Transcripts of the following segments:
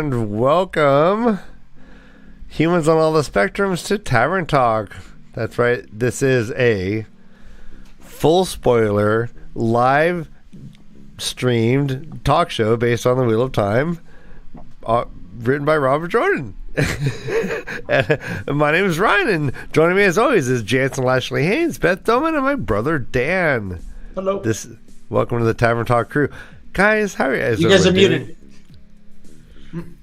and welcome, humans on all the spectrums, to Tavern Talk. That's right, this is a full spoiler, live streamed talk show based on the Wheel of Time, written by Robert Jordan. And my name is Ryan, and joining me as always is Jansen Lashley Haynes, Beth Doman, and my brother Dan. Hello. Welcome to the Tavern Talk crew. Guys, how are you guys? You guys are muted.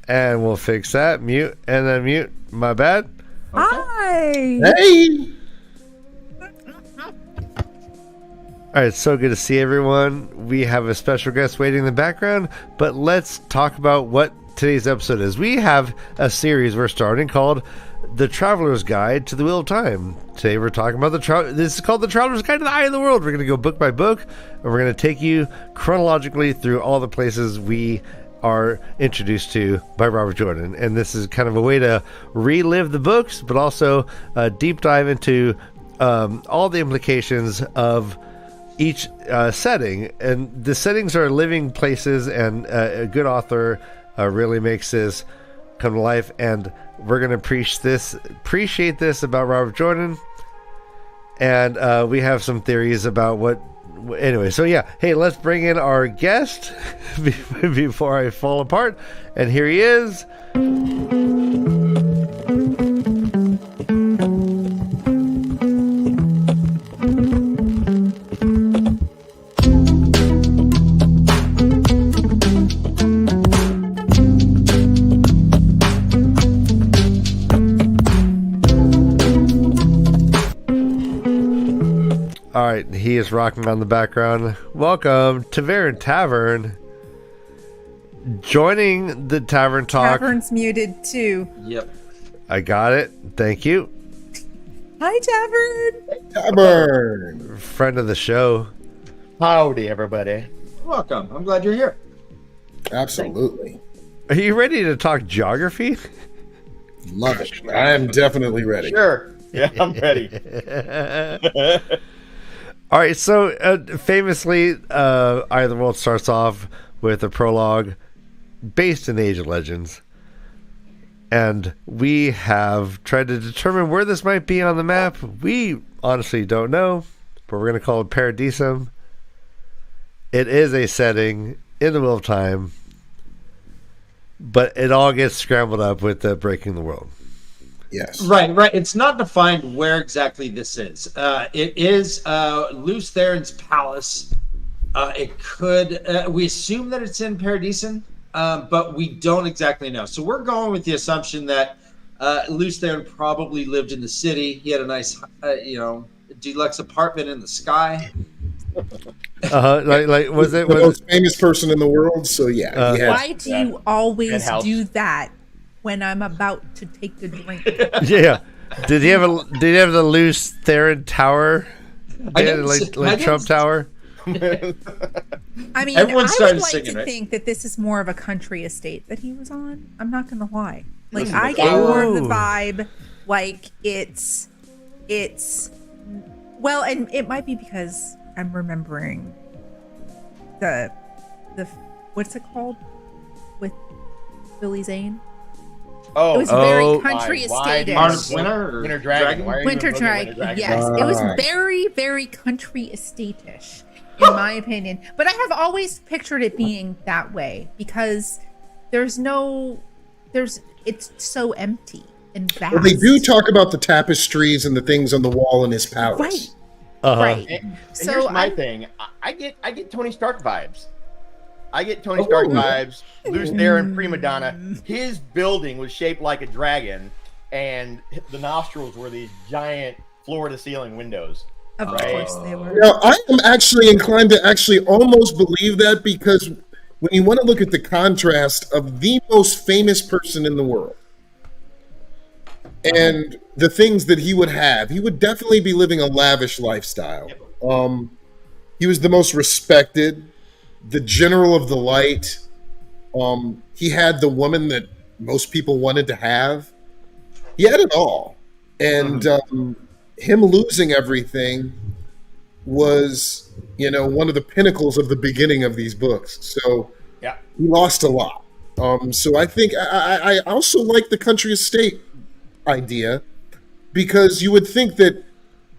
And we'll fix that. Mute and then mute. My bad. Hi. Hey. All right, so good to see everyone. We have a special guest waiting in the background, but let's talk about what today's episode is. We have a series we're starting called The Traveler's Guide to the Wheel of Time. Today we're talking about this is called The Traveler's Guide to the Eye of the World. We're going to go book by book, and we're going to take you chronologically through all the places we are introduced to by Robert Jordan. And this is kind of a way to relive the books, but also a deep dive into all the implications of each setting. And the settings are living places, and a good author really makes this come to life. And we're going to appreciate this about Robert Jordan. And we have some theories about what... Anyway, so yeah. Hey, let's bring in our guest before I fall apart. And here he is. All right, he is rocking on the background. Welcome to Varan Tavern. Joining the Tavern Talk. Tavern's muted too. Yep. I got it. Thank you. Hi, Tavern. Tavern. Friend of the show. Howdy, everybody. Welcome. I'm glad you're here. Absolutely. Are you ready to talk geography? Love it. I am definitely ready. Sure. Yeah, I'm ready. All right, so famously, Eye of the World starts off with a prologue based in Age of Legends. And we have tried to determine where this might be on the map. We honestly don't know, but we're going to call it Paradisum. It is a setting in the Wheel of Time, but it all gets scrambled up with the Breaking the World. Yes. Right. It's not defined where exactly this is. It is Lews Therin's palace. It could. We assume that it's in Paradisum, but we don't exactly know. So we're going with the assumption that Lews Therin probably lived in the city. He had a nice, deluxe apartment in the sky. Like was it the most famous person in the world? So yeah. Why do you always do that when I'm about to take a drink? Yeah. Did he have the Lews Therin Tower? Like Trump Tower? I mean, Everyone I started would like singing, to right? think that this is more of a country estate that he was on. I'm not going to lie. Like, Listen, I get more of the vibe. Like, it's well, and it might be because I'm remembering the what's it called with Billy Zane? Oh, It was very country estate-ish. Art of Winter or Winter Dragon. Why are you Winter invoking Dragon, yes. Dragon? It was Right. very, very country estate-ish, in my opinion. But I have always pictured it being that way because it's so empty and vast. Well, they do talk about the tapestries and the things on the wall in his palace. Right. Uh-huh. Right. And So here's my I'm- thing. I get Tony Stark vibes. I get Tony Stark vibes. Lews Therin, prima donna. His building was shaped like a dragon, and the nostrils were these giant floor-to-ceiling windows. Of Right. course they were. Now, I am actually inclined to actually almost believe that because when you want to look at the contrast of the most famous person in the world and the things that he would have, he would definitely be living a lavish lifestyle. He was the most respected, the general of the light. He had the woman that most people wanted to have. He had it all. And him losing everything was, one of the pinnacles of the beginning of these books. So Yeah. he lost a lot. So I think I also like the country estate idea, because you would think that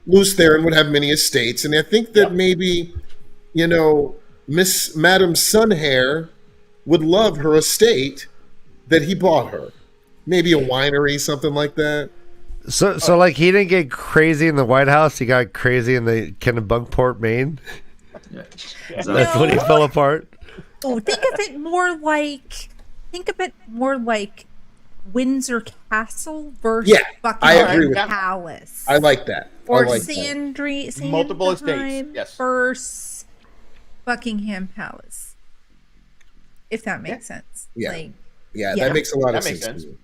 Lews Therin would have many estates, and I think that maybe, Miss Madame Sunhair would love her estate that he bought her. Maybe a winery, something like that. So like he didn't get crazy in the White House. He got crazy in the Kennebunkport, Maine. Yeah. That's when he fell apart. Oh, think of it more like Windsor Castle versus Yeah, I agree Buckingham with that. Palace. I like that. Or I like that. Multiple estates, Sandringham yes. versus Buckingham Palace. If that makes sense. Yeah. Like, Yeah, Yeah. that makes a lot of That makes sense. sense.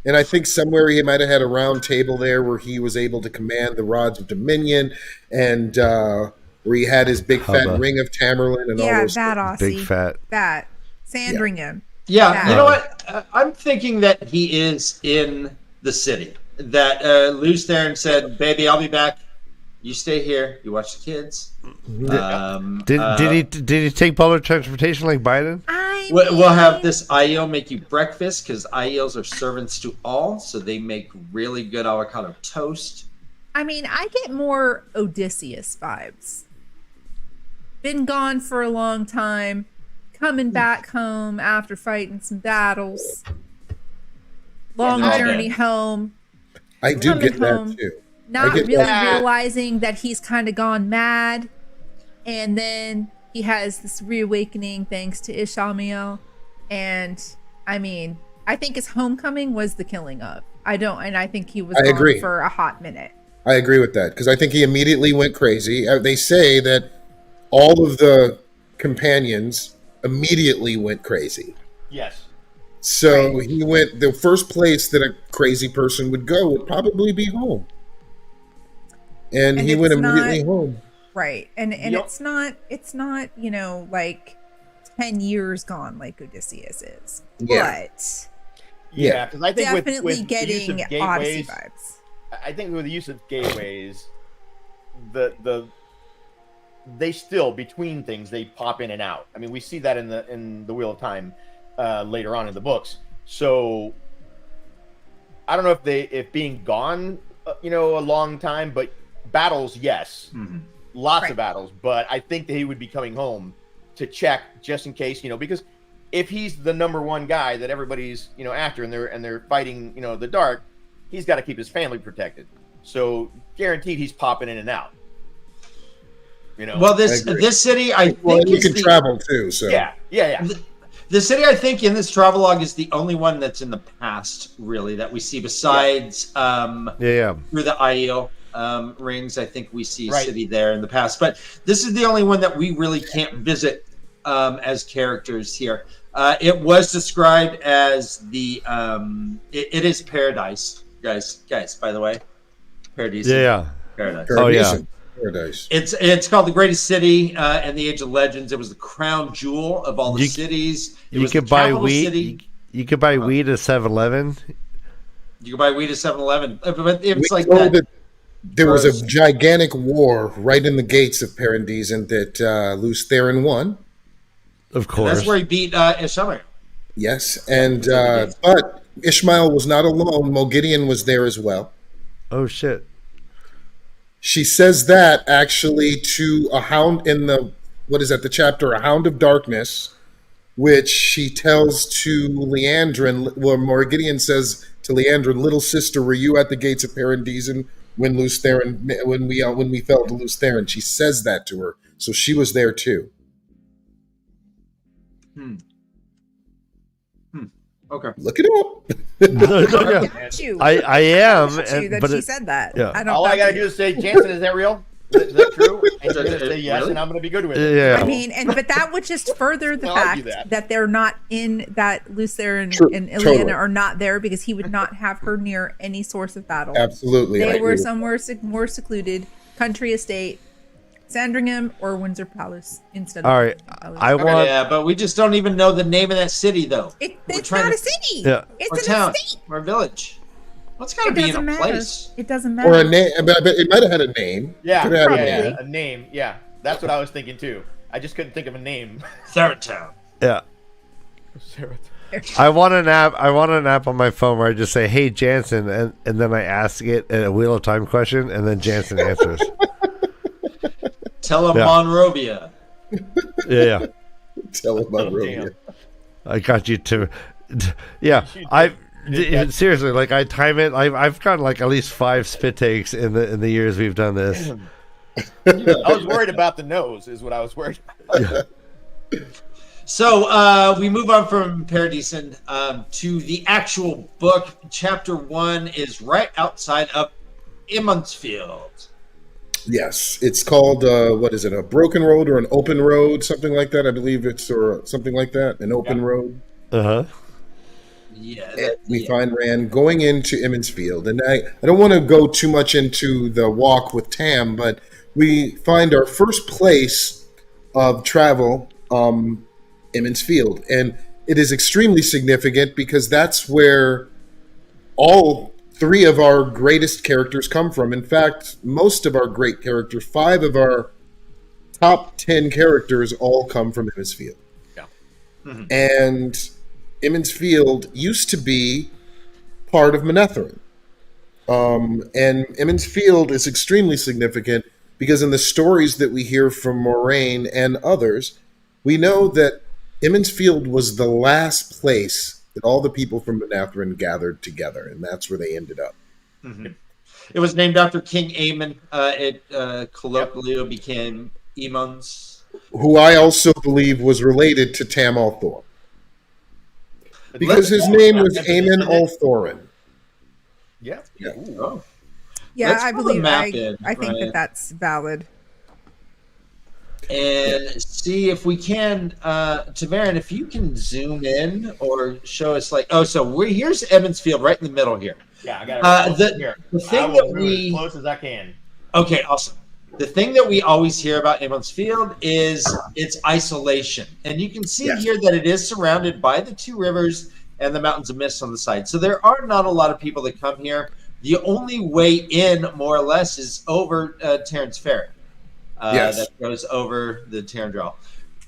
And I think somewhere he might have had a round table there where he was able to command the rods of Dominion, and where he had his big fat Hubba. ring of Tamerlane and all yeah, those that things. Aussie. Big fat. That. Sandringham. Yeah, you Yeah. know what? I'm thinking that he is in the city. That Lews Therin said, "Baby, I'll be back. You stay here. You watch the kids." Did he take public transportation like Biden? We'll have this Aiel make you breakfast, because Aiels are servants to all, so they make really good avocado toast. I mean, I get more Odysseus vibes. Been gone for a long time, coming back home after fighting some battles. Long Yeah, journey okay. home. I do Coming get that home. too. Not I get really that. realizing that he's kind of gone mad. And then he has this reawakening thanks to Ishamael. And I mean, I think his homecoming was the killing of. I think he was I gone agree. for a hot minute. I agree with that, because I think he immediately went crazy. They say that all of the companions immediately went crazy. Yes. So he went, the first place that a crazy person would go would probably be home. And he went it's immediately not- home. Right. And Yep. it's not, like 10 years gone like Odysseus is. Yeah. But Yeah, because I think definitely with the use getting of Odyssey gateways, vibes. I think with the use of gateways, they still between things they pop in and out. I mean, we see that in the Wheel of Time later on in the books. So I don't know if being gone, a long time, but battles, yes, lots Right. of battles. But I think that he would be coming home to check just in case, because if he's the number one guy that everybody's after, and they're fighting the dark, he's got to keep his family protected. So guaranteed he's popping in and out. Well, I agree. this city, I Well, think, and you is can the, travel too, so. yeah. the city, I think, in this travelogue is the only one that's in the past, really, that we see besides Yeah. through the Aiel rings. I think we see a Right. city there in the past, but this is the only one that we really can't visit as characters here. It was described as the it is paradise, guys. By the way, paradise. Yeah. Paradise. Oh, yeah. Paradise. Paradise. It's called the greatest city in the Age of Legends. It was the crown jewel of all the You- cities. It You was the could buy capital weed. city. You could buy weed at 7-Eleven. You can buy weed at 7-Eleven. But it's We like know that. that there was Gross. a gigantic war right in the gates of Paradisen that Lews Therin won. Of course. That's where he beat Ishamael. Yes, and but Ishmael was not alone. Mogideon was there as well. Oh shit. She says that actually to a hound in the the chapter, A Hound of Darkness, which she tells to Leandrin, where Mogideon says to Leandrin, "Little sister, were you at the gates of Paradisen when Lews Therin when we fell to Lews Therin?" She says that to her, so she was there too. Okay. Look it up. Yeah. You. I am, you that but she it- said that. yeah. I don't All I back gotta you. do is say, Jansen, is that real? Is that true? And you're gonna say yes, Really? and I'm gonna be good with it. Yeah. I mean, but that would just further the I'll fact argue that. that they're not in that Lucer and, True, and Ileana totally. are not there because he would not have her near any source of battle. Absolutely, I They agree were with somewhere more secluded, country estate, Sandringham or Windsor Palace instead. All of right. Palace. I want. Yeah, but we just don't even know the name of that city, though. It's trying not to- a city. Yeah. It's Or an town, estate. or village. Well, it's got to It be in doesn't a matter. place. It doesn't Or matter. a name, but it might have had a name. Yeah, Could have had a yeah, name. a name. Yeah, that's what I was thinking too. I just couldn't think of a name. Saratown. Yeah. I want an app. I want an app on my phone where I just say, "Hey Jansen," and then I ask it a Wheel of Time question, and then Jansen answers. Tell him Yeah. Monrovia. Yeah. Tell about Oh, Romeo. damn. I got you to. Yeah, seriously, like I time it. I've gotten like at least 5 spit takes in the years we've done this. I was worried about the nose, is what I was worried about. So we move on from Paradisen to the actual book. Chapter 1 is right outside of Emmonsfield. Yes, it's called what is it? A broken road or an open road, something like that. I believe it's or something like that. An open road. Uh huh. Yeah, We find Rand going into Emmonsfield, and I don't want to go too much into the walk with Tam, but we find our first place of travel, Emmonsfield, and it is extremely significant because that's where all 3 of our greatest characters come from. In fact, most of our great characters, 5 of our top 10 characters, all come from Emmonsfield. Yeah. And Emmonsfield used to be part of Manetheren. And Emmonsfield is extremely significant because in the stories that we hear from Moraine and others, we know that Emmonsfield was the last place that all the people from Manetheren gathered together, and that's where they ended up. it was named after King Aemon. It colloquially became Aemons. Who I also believe was related to Tam Althor. Because his name was Aemon Althorin. Yeah. Ooh. Oh. Yeah, Let's I pull the believe. map I in, think right? that's valid. And see if we can, Tamarin, if you can zoom in or show us here's Emmonsfield right in the middle here. Yeah, I got it. The I thing will that move we as close as I can. Okay, awesome. The thing that we always hear about Emmonsfield is its isolation. And you can see Yes. here that it is surrounded by the 2 rivers and the mountains of mist on the side. So there are not a lot of people that come here. The only way in, more or less, is over Terrence Ferry. Yes. That goes over the Terrandrel.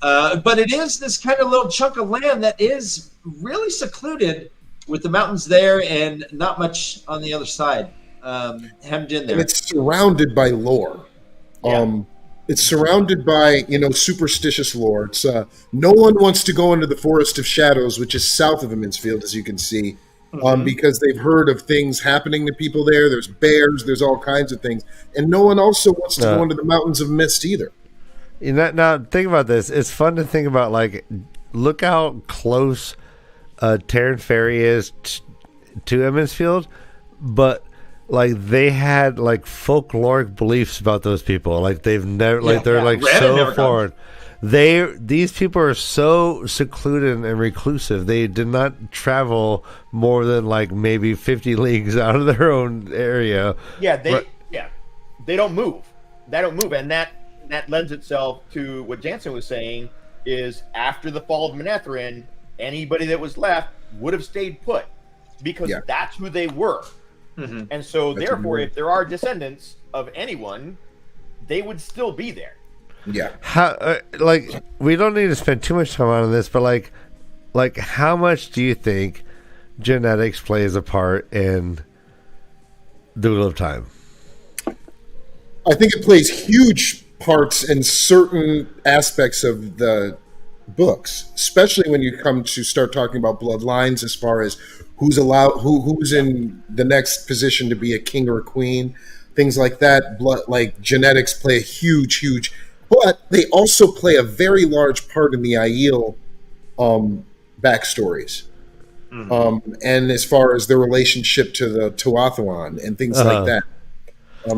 But it is this kind of little chunk of land that is really secluded with the mountains there and not much on the other side, hemmed in there. And it's surrounded by lore. Yeah. It's surrounded by, superstitious lore. It's no one wants to go into the Forest of Shadows, which is south of Emmonsfield, as you can see, because they've heard of things happening to people there. There's bears, there's all kinds of things. And no one also wants to go into the Mountains of Mist either. Now think about this. It's fun to think about. Like, look how close Terran Ferry is to Emmonsfield, but like they had like folkloric beliefs about those people. Like they've never, they're Red so never foreign. These people are so secluded and reclusive. They did not travel more than like maybe 50 leagues out of their own area. Yeah, they don't move. They don't move, and that lends itself to what Jansen was saying. Is after the fall of Manetheren, anybody that was left would have stayed put because that's who they were. And so, therefore, if there are descendants of anyone, they would still be there. Yeah. How we don't need to spend too much time on this, but like how much do you think genetics plays a part in the Wheel of Time? I think it plays huge parts in certain aspects of the books, especially when you come to start talking about bloodlines, as far as who's allowed, who's in the next position to be a king or a queen, things like that. Like genetics play a huge, but they also play a very large part in the Aiel backstories. And as far as their relationship to the Tuathalan and things like that,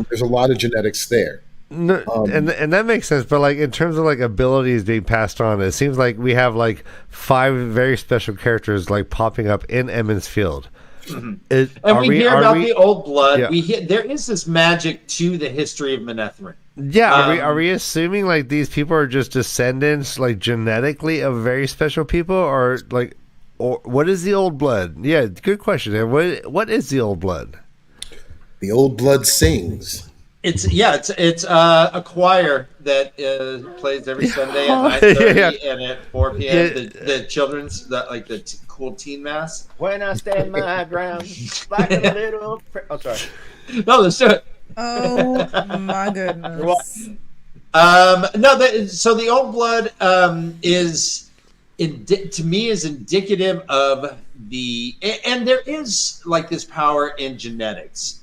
there's a lot of genetics there. No, and that makes sense, but like in terms of like abilities being passed on, it seems like we have like 5 very special characters like popping up in Emmonsfield. And we hear about the old blood. Yeah. There is this magic to the history of Manetheren. Yeah, are we assuming like these people are just descendants, like genetically, of very special people, or what is the old blood? Yeah, good question. And what is the old blood? The old blood sings. It's a choir that plays every Sunday at 9:30 and at 4 p.m. The children's the cool teen mask. When I stand my ground, like a little. Oh, sorry. No, let's do it. Oh my goodness. So the old blood is to me is indicative of and there is like this power in genetics,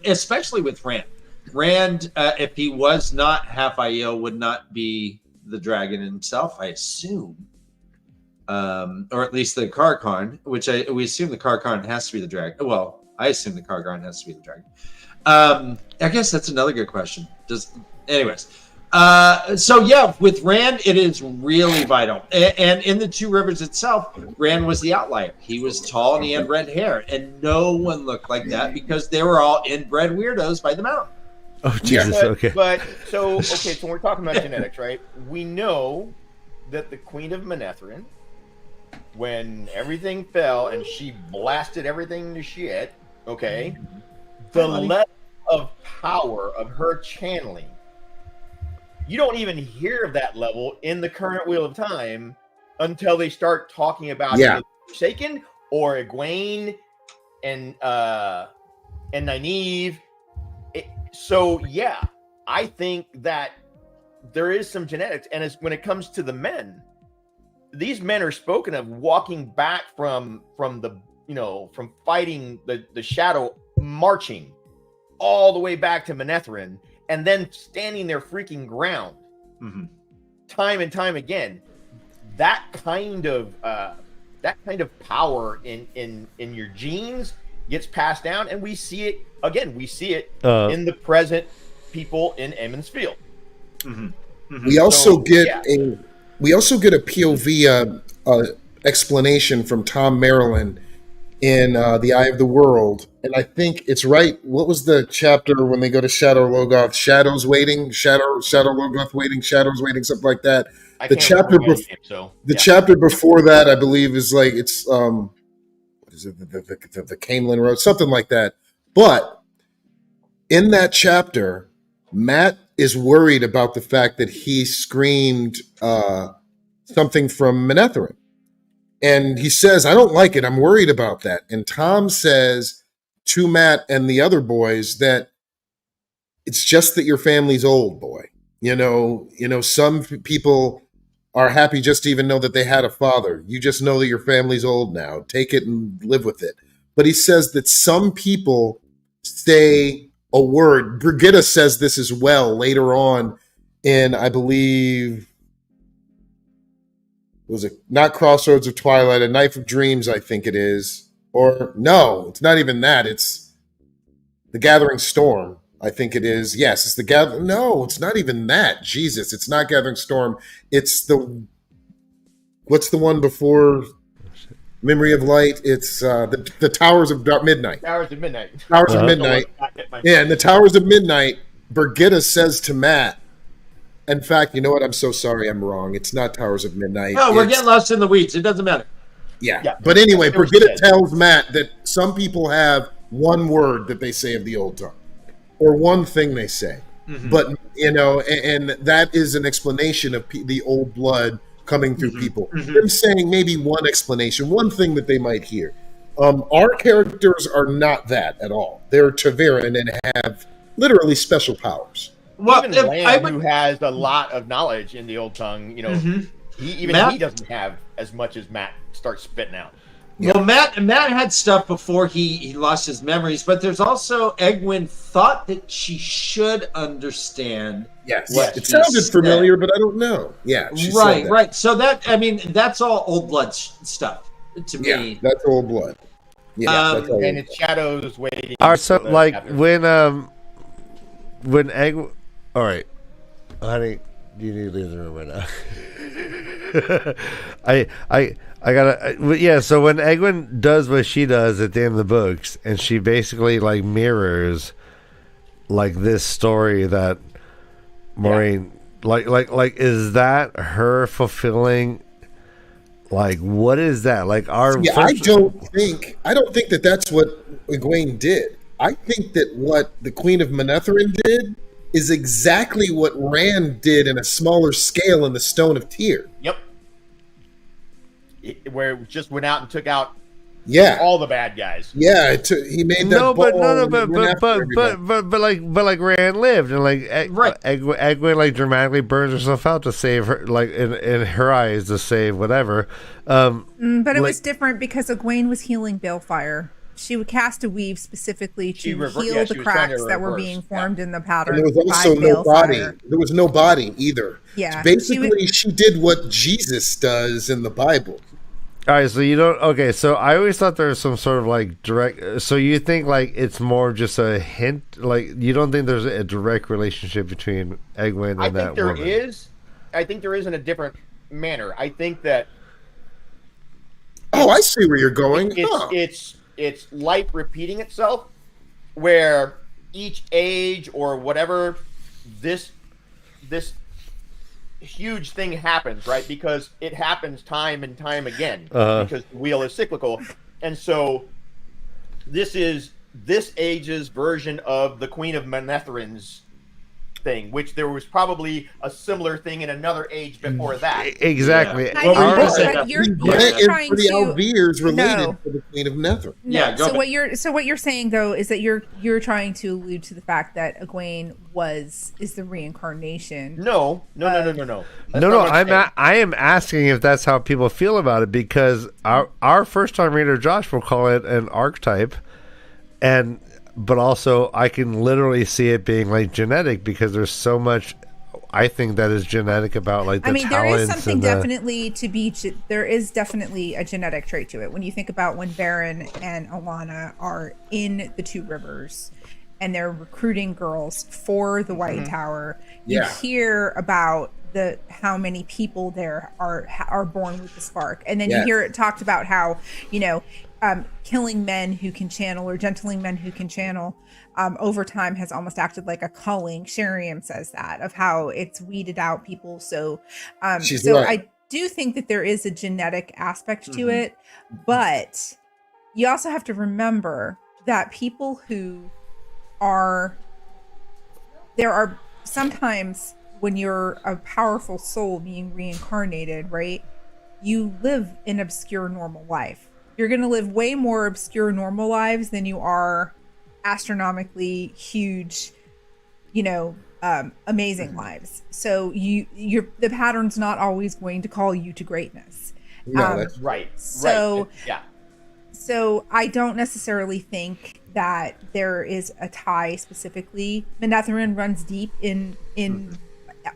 especially with Rand. Rand, if he was not half Aiel, would not be the dragon himself, I assume, or at least the Karkarn, which we assume the Karkarn has to be the dragon. Well, I assume the Karkarn has to be the dragon. I guess that's another good question. Anyways, so yeah, with Rand, it is really vital. And in the Two Rivers itself, Rand was the outlier. He was tall and he had red hair, and no one looked like that because they were all inbred weirdos by the mountain. Oh Jesus! Okay. So we're talking about genetics, right? We know that the Queen of Manetheren, when everything fell and she blasted everything to shit, okay, the level of power of her channeling, you don't even hear of that level in the current Wheel of Time until they start talking about Forsaken or Egwene and Nynaeve. So yeah, I think that there is some genetics, and when it comes to the men, these men are spoken of walking back from fighting the shadow, marching all the way back to Manetheren, and then standing their freaking ground, time and time again. That kind of power in your genes gets passed down, and we see it again. We see it in the present people in Emond's Field. We also get a POV explanation from Tom Maryland in The Eye of the World, and I think it's right. What was the chapter when they go to Shadow Logoth? Shadows waiting, Shadow Logoth waiting, shadows waiting, something like that. The chapter before that, I believe, is like it's what is it? The Camelin Road, something like that. But in that chapter, Matt is worried about the fact that he screamed something from Manetheren. And he says, I don't like it. I'm worried about that. And Tom says to Matt and the other boys that it's just that your family's old, boy. You know, some people are happy just to even know that they had a father. You just know that your family's old now. Take it and live with it. But he says that some people say a word. Brigitta says this as well later on in, I believe, was it not Crossroads of Twilight, A Knife of Dreams, I think it is. Or no, it's not even that. It's The Gathering Storm, I think it is. Yes, it's No, it's not even that. Jesus, it's not Gathering Storm. It's what's the one before Memory of Light? It's the Towers of Midnight. Towers of Midnight. Towers of Midnight. Yeah, and the Towers of Midnight, Brigitta says to Matt, in fact, you know what? I'm so sorry. I'm wrong. It's not Towers of Midnight. No, we're getting lost in the weeds. It doesn't matter. Yeah. But anyway, Brigitta tells Matt that some people have one word that they say of the old tongue or one thing they say. But, and that is an explanation of the old blood coming through people. Them saying maybe one explanation, one thing that they might hear. Our characters are not that at all. They're Ta'veren and have literally special powers. Well, even Lamb, who has a lot of knowledge in the old tongue, he doesn't have as much as Matt starts spitting out. Well, Matt had stuff before he lost his memories, but there's also Egwene thought that she should understand. Yes, it sounded familiar, but I don't know. Yeah, right. So that's all old blood stuff to me. Yeah, that's old blood. Yeah, and it's shadows waiting. All right, so like when Egwene. All right, honey, you need to leave the room right now. I gotta, yeah. So when Egwene does what she does at the end of the books, and she basically like mirrors like this story that Moiraine, like, is that her fulfilling? Like, what is that? Like our? Yeah, I don't think that that's what Egwene did. I think that what the Queen of Manetheren did is exactly what Rand did in a smaller scale in the Stone of Tyr. Yep. where it just went out and took out Yeah, all the bad guys. yeah. He made that. No, but ball no, no, and but it went after everybody. but like Rand lived, and like Right. Egwene like dramatically burns herself out to save her, like in her eyes to save whatever. But it like- was different because Egwene was healing Balefire. She would cast a weave specifically She to rever- heal yeah, the she was trying to cracks that were reverse, being yeah. formed in the pattern. And there was by also no body. Balefire. There was no body either. Yeah, Basically, she did what Jesus does in the Bible. All right, so you don't. Okay, so I always thought there was some sort of like direct. So you think like it's more just a hint? Like you don't think there's a direct relationship between Egwene and I that think there woman? is. I think there is in a different manner. I think that Oh, I see where you're going. it's life repeating itself, where each age or whatever this huge thing happens, right? Because it happens time and time again, because the wheel is cyclical. And so this is this age's version of the Queen of Manetherin's thing, which there was probably a similar thing in another age before that. Exactly. Yeah. I Well, know, we just said but that. you're Brent is trying pretty to. Alvear's related No. to the Queen of Nether. Yeah, go so ahead. what you're saying though is that you're trying to allude to the fact that Egwene is the reincarnation. No. That's No, not no. what I'm saying. I am asking if that's how people feel about it, because our first time reader Josh will call it an archetype, but also I can literally see it being like genetic, because there's so much I think that is genetic about like the I mean, there talents is something and the, definitely to be. There is definitely a genetic trait to it. When you think about when Baron and Alana are in the Two Rivers, and they're recruiting girls for the White Tower, you Yeah. hear about how many people there are born with the spark, and then Yes. you hear it talked about how killing men who can channel or gentling men who can channel. Over time has almost acted like a culling. Sheriam says that, of how it's weeded out people. So, She's so right. I do think that there is a genetic aspect to it, but you also have to remember that people who there are sometimes when you're a powerful soul being reincarnated, right? You live an obscure normal life. You're going to live way more obscure normal lives than you are astronomically huge, amazing lives. So the pattern's not always going to call you to greatness. No, that's Right. So- right. Yeah. So I don't necessarily think that there is a tie specifically. Manetheren runs deep in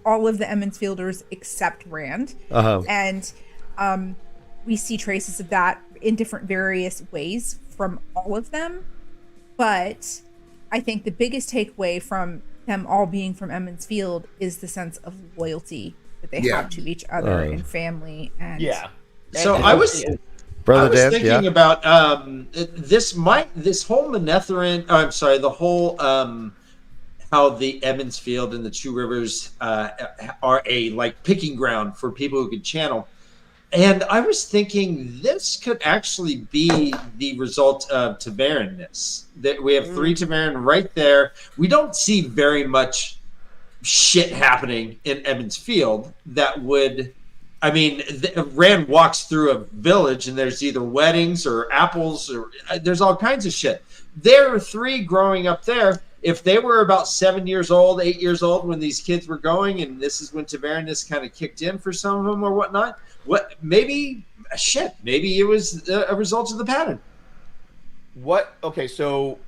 all of the Emmons Fielders except Rand. And we see traces of that in different various ways from all of them. But I think the biggest takeaway from them all being from Emmons Field is the sense of loyalty that they Yeah. have to each other and family. And Yeah. So And- I was Brother I was Dan, thinking yeah. about this whole Manetheren. Oh, I'm sorry, the whole how the Emmons Field and the Two Rivers are a like picking ground for people who can channel. And I was thinking this could actually be the result of Tavernness. That we have three Tavern right there. We don't see very much shit happening in Emmons Field that would. I mean, Rand walks through a village and there's either weddings or apples or there's all kinds of shit. There are three growing up there. If they were about 7 years old, 8 years old when these kids were going, and this is when Tavernness kind of kicked in for some of them or whatnot, maybe it was a result of the pattern. So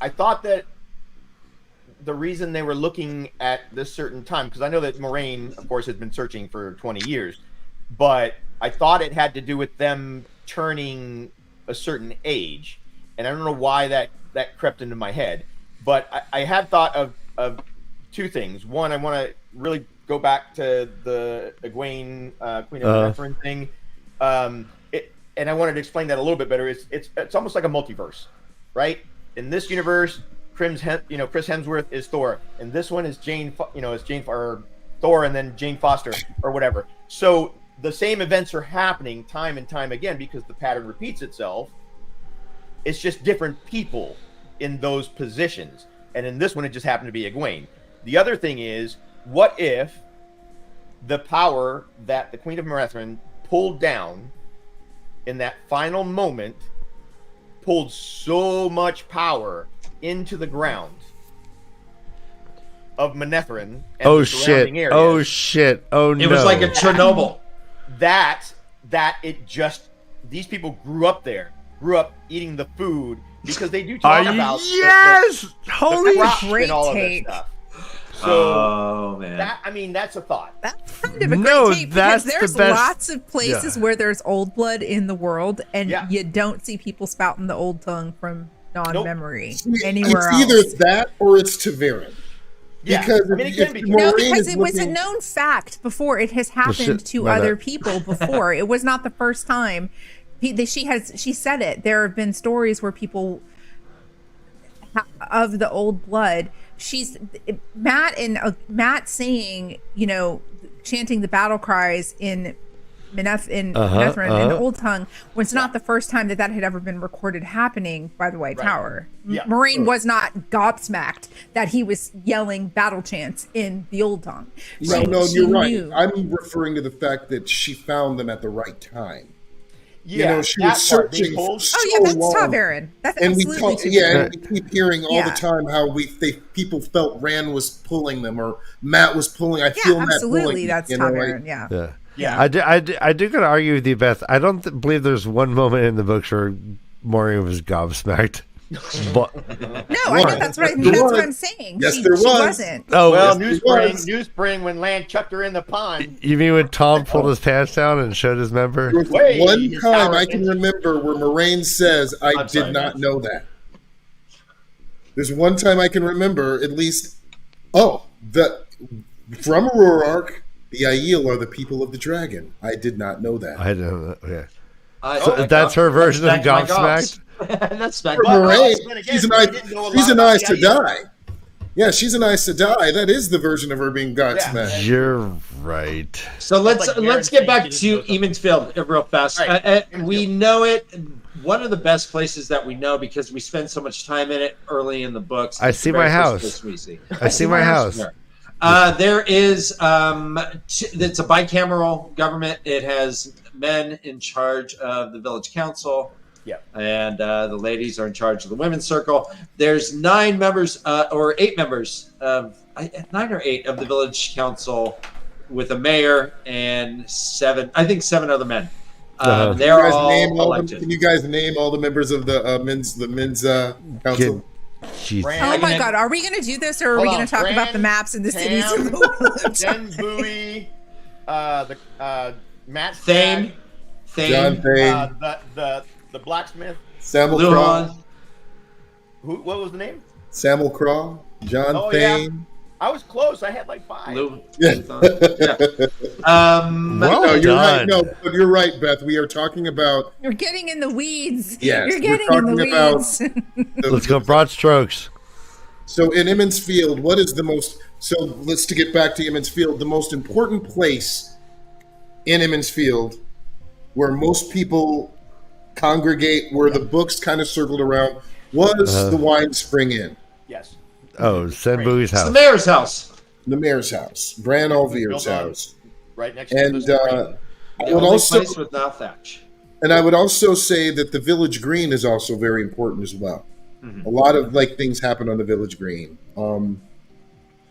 I thought that the reason they were looking at this certain time, because I know that Moraine, of course, has been searching for 20 years, but I thought it had to do with them turning a certain age. And I don't know why that crept into my head. But I had thought of two things. One, I want to really go back to the Egwene, Queen of Manetheren thing. And I wanted to explain that a little bit better. It's almost like a multiverse, right? In this universe, Chris Hemsworth is Thor, and this one is Thor, and then Jane Foster or whatever. So the same events are happening time and time again because the pattern repeats itself. It's just different people in those positions, and in this one, it just happened to be Egwene. The other thing is, what if the power that the Queen of Manetheren pulled down in that final moment pulled so much power into the ground of Manetheren and Oh the shit! surrounding areas, Oh shit! Oh no! It was like a Chernobyl. that it just, these people grew up eating the food, because they do talk about yes! Holy crops great and all of this take. stuff. So Oh man. that's a thought. That's kind of a No, great take that's because the there's best- lots of places Yeah. where there's old blood in the world, and Yeah. you don't see people spouting the old tongue from non-memory It's anywhere either else. that or it's Taverin. Yeah, Because I mean, it can be. No, Moraine because is it was a looking- known fact before. It has happened shit, to my other bad. people before. It was not the first time. She said it. There have been stories where people of the old blood. She's Matt saying, chanting the battle cries in Manetheren in the Old Tongue was not the first time that had ever been recorded happening by the White Tower. Yeah. Moraine was not gobsmacked that he was yelling battle chants in the Old Tongue. No, She you're right. knew. I'm referring to the fact that she found them at the right time. Yeah, she that was part, being searching. told. So Oh yeah, that's long. Taverin. That's And we absolutely and we keep hearing all Yeah. the time how people felt Rand was pulling them or Matt was pulling. I feel Matt absolutely. pulling. That's you know, Taverin. Yeah. Yeah. Yeah. I do gotta argue with you, Beth. I don't believe there's one moment in the books where Moraine was gobsmacked. But, No, I know that's what I'm saying. Yes, she, there she was. wasn't. oh, Well, Yes, it was. Newspring when Land chucked her in the pond. you mean when Tom pulled his pants down and showed his member? There was Wait, one his time power I can is- remember where Moraine says, "I I'm did sorry, not man. know that." There's one time I can remember, at least. Oh, from Aurorark, the Aiel are the people of the dragon. I did not know that. I don't know. Yeah. Oh, That's her version of That's my gobsmacked? That's back. For Well, Moraine, then again, she's an I eyes. didn't know a She's lot an about eyes the to Aiel. die. Yeah, she's an eyes to die. That is the version of her being gobsmacked. You're right. So let's like let's Garen get back saying to she didn't know Eamonsfield real fast. All right. We know it. One of the best places that we know because we spend so much time in it early in the books. I It's see the very my first house. place we see. I see my house. There is it's a bicameral government. It has men in charge of the village council. Yeah. And the ladies are in charge of the women's circle. There's 9 members or 8 members of 9 or 8 of the village council with a mayor and 7 other men. They're Can you guys all name all the, elected. can you guys name all the members of the men's council? Jeez. Brand- Oh my God, are we going to do this, or are we Hold going on, to talk about the Brand, maps and the cities? Tam, Jen Bowie, Matt Thane, Stagg, John Thane, the blacksmith. Samuel Luhan. Craw, What was the name? Samuel Craw, John Oh, yeah. Thane. I was close. I had like 5. Lou. Yeah. Well No, you're right. done. No, but you're right, Beth. We are talking about You're getting in the weeds. Yes, You're we're getting in the talking about- weeds. Let's go broad strokes. So in Emmons Field, what is the most? So let's to get back to Emmons Field. The most important place in Emmons Field, where most people congregate, where the books kind of circled around, was the Wine Spring Inn, Yes. Oh, Sen Bowie's It's the house. mayor's house. the mayor's house, Bran Alvear's Built on- house, Right next to and the spring. I The would only also place without thatch. and I would also say that the Village Green is also very important as well. A lot of things happen on the Village Green.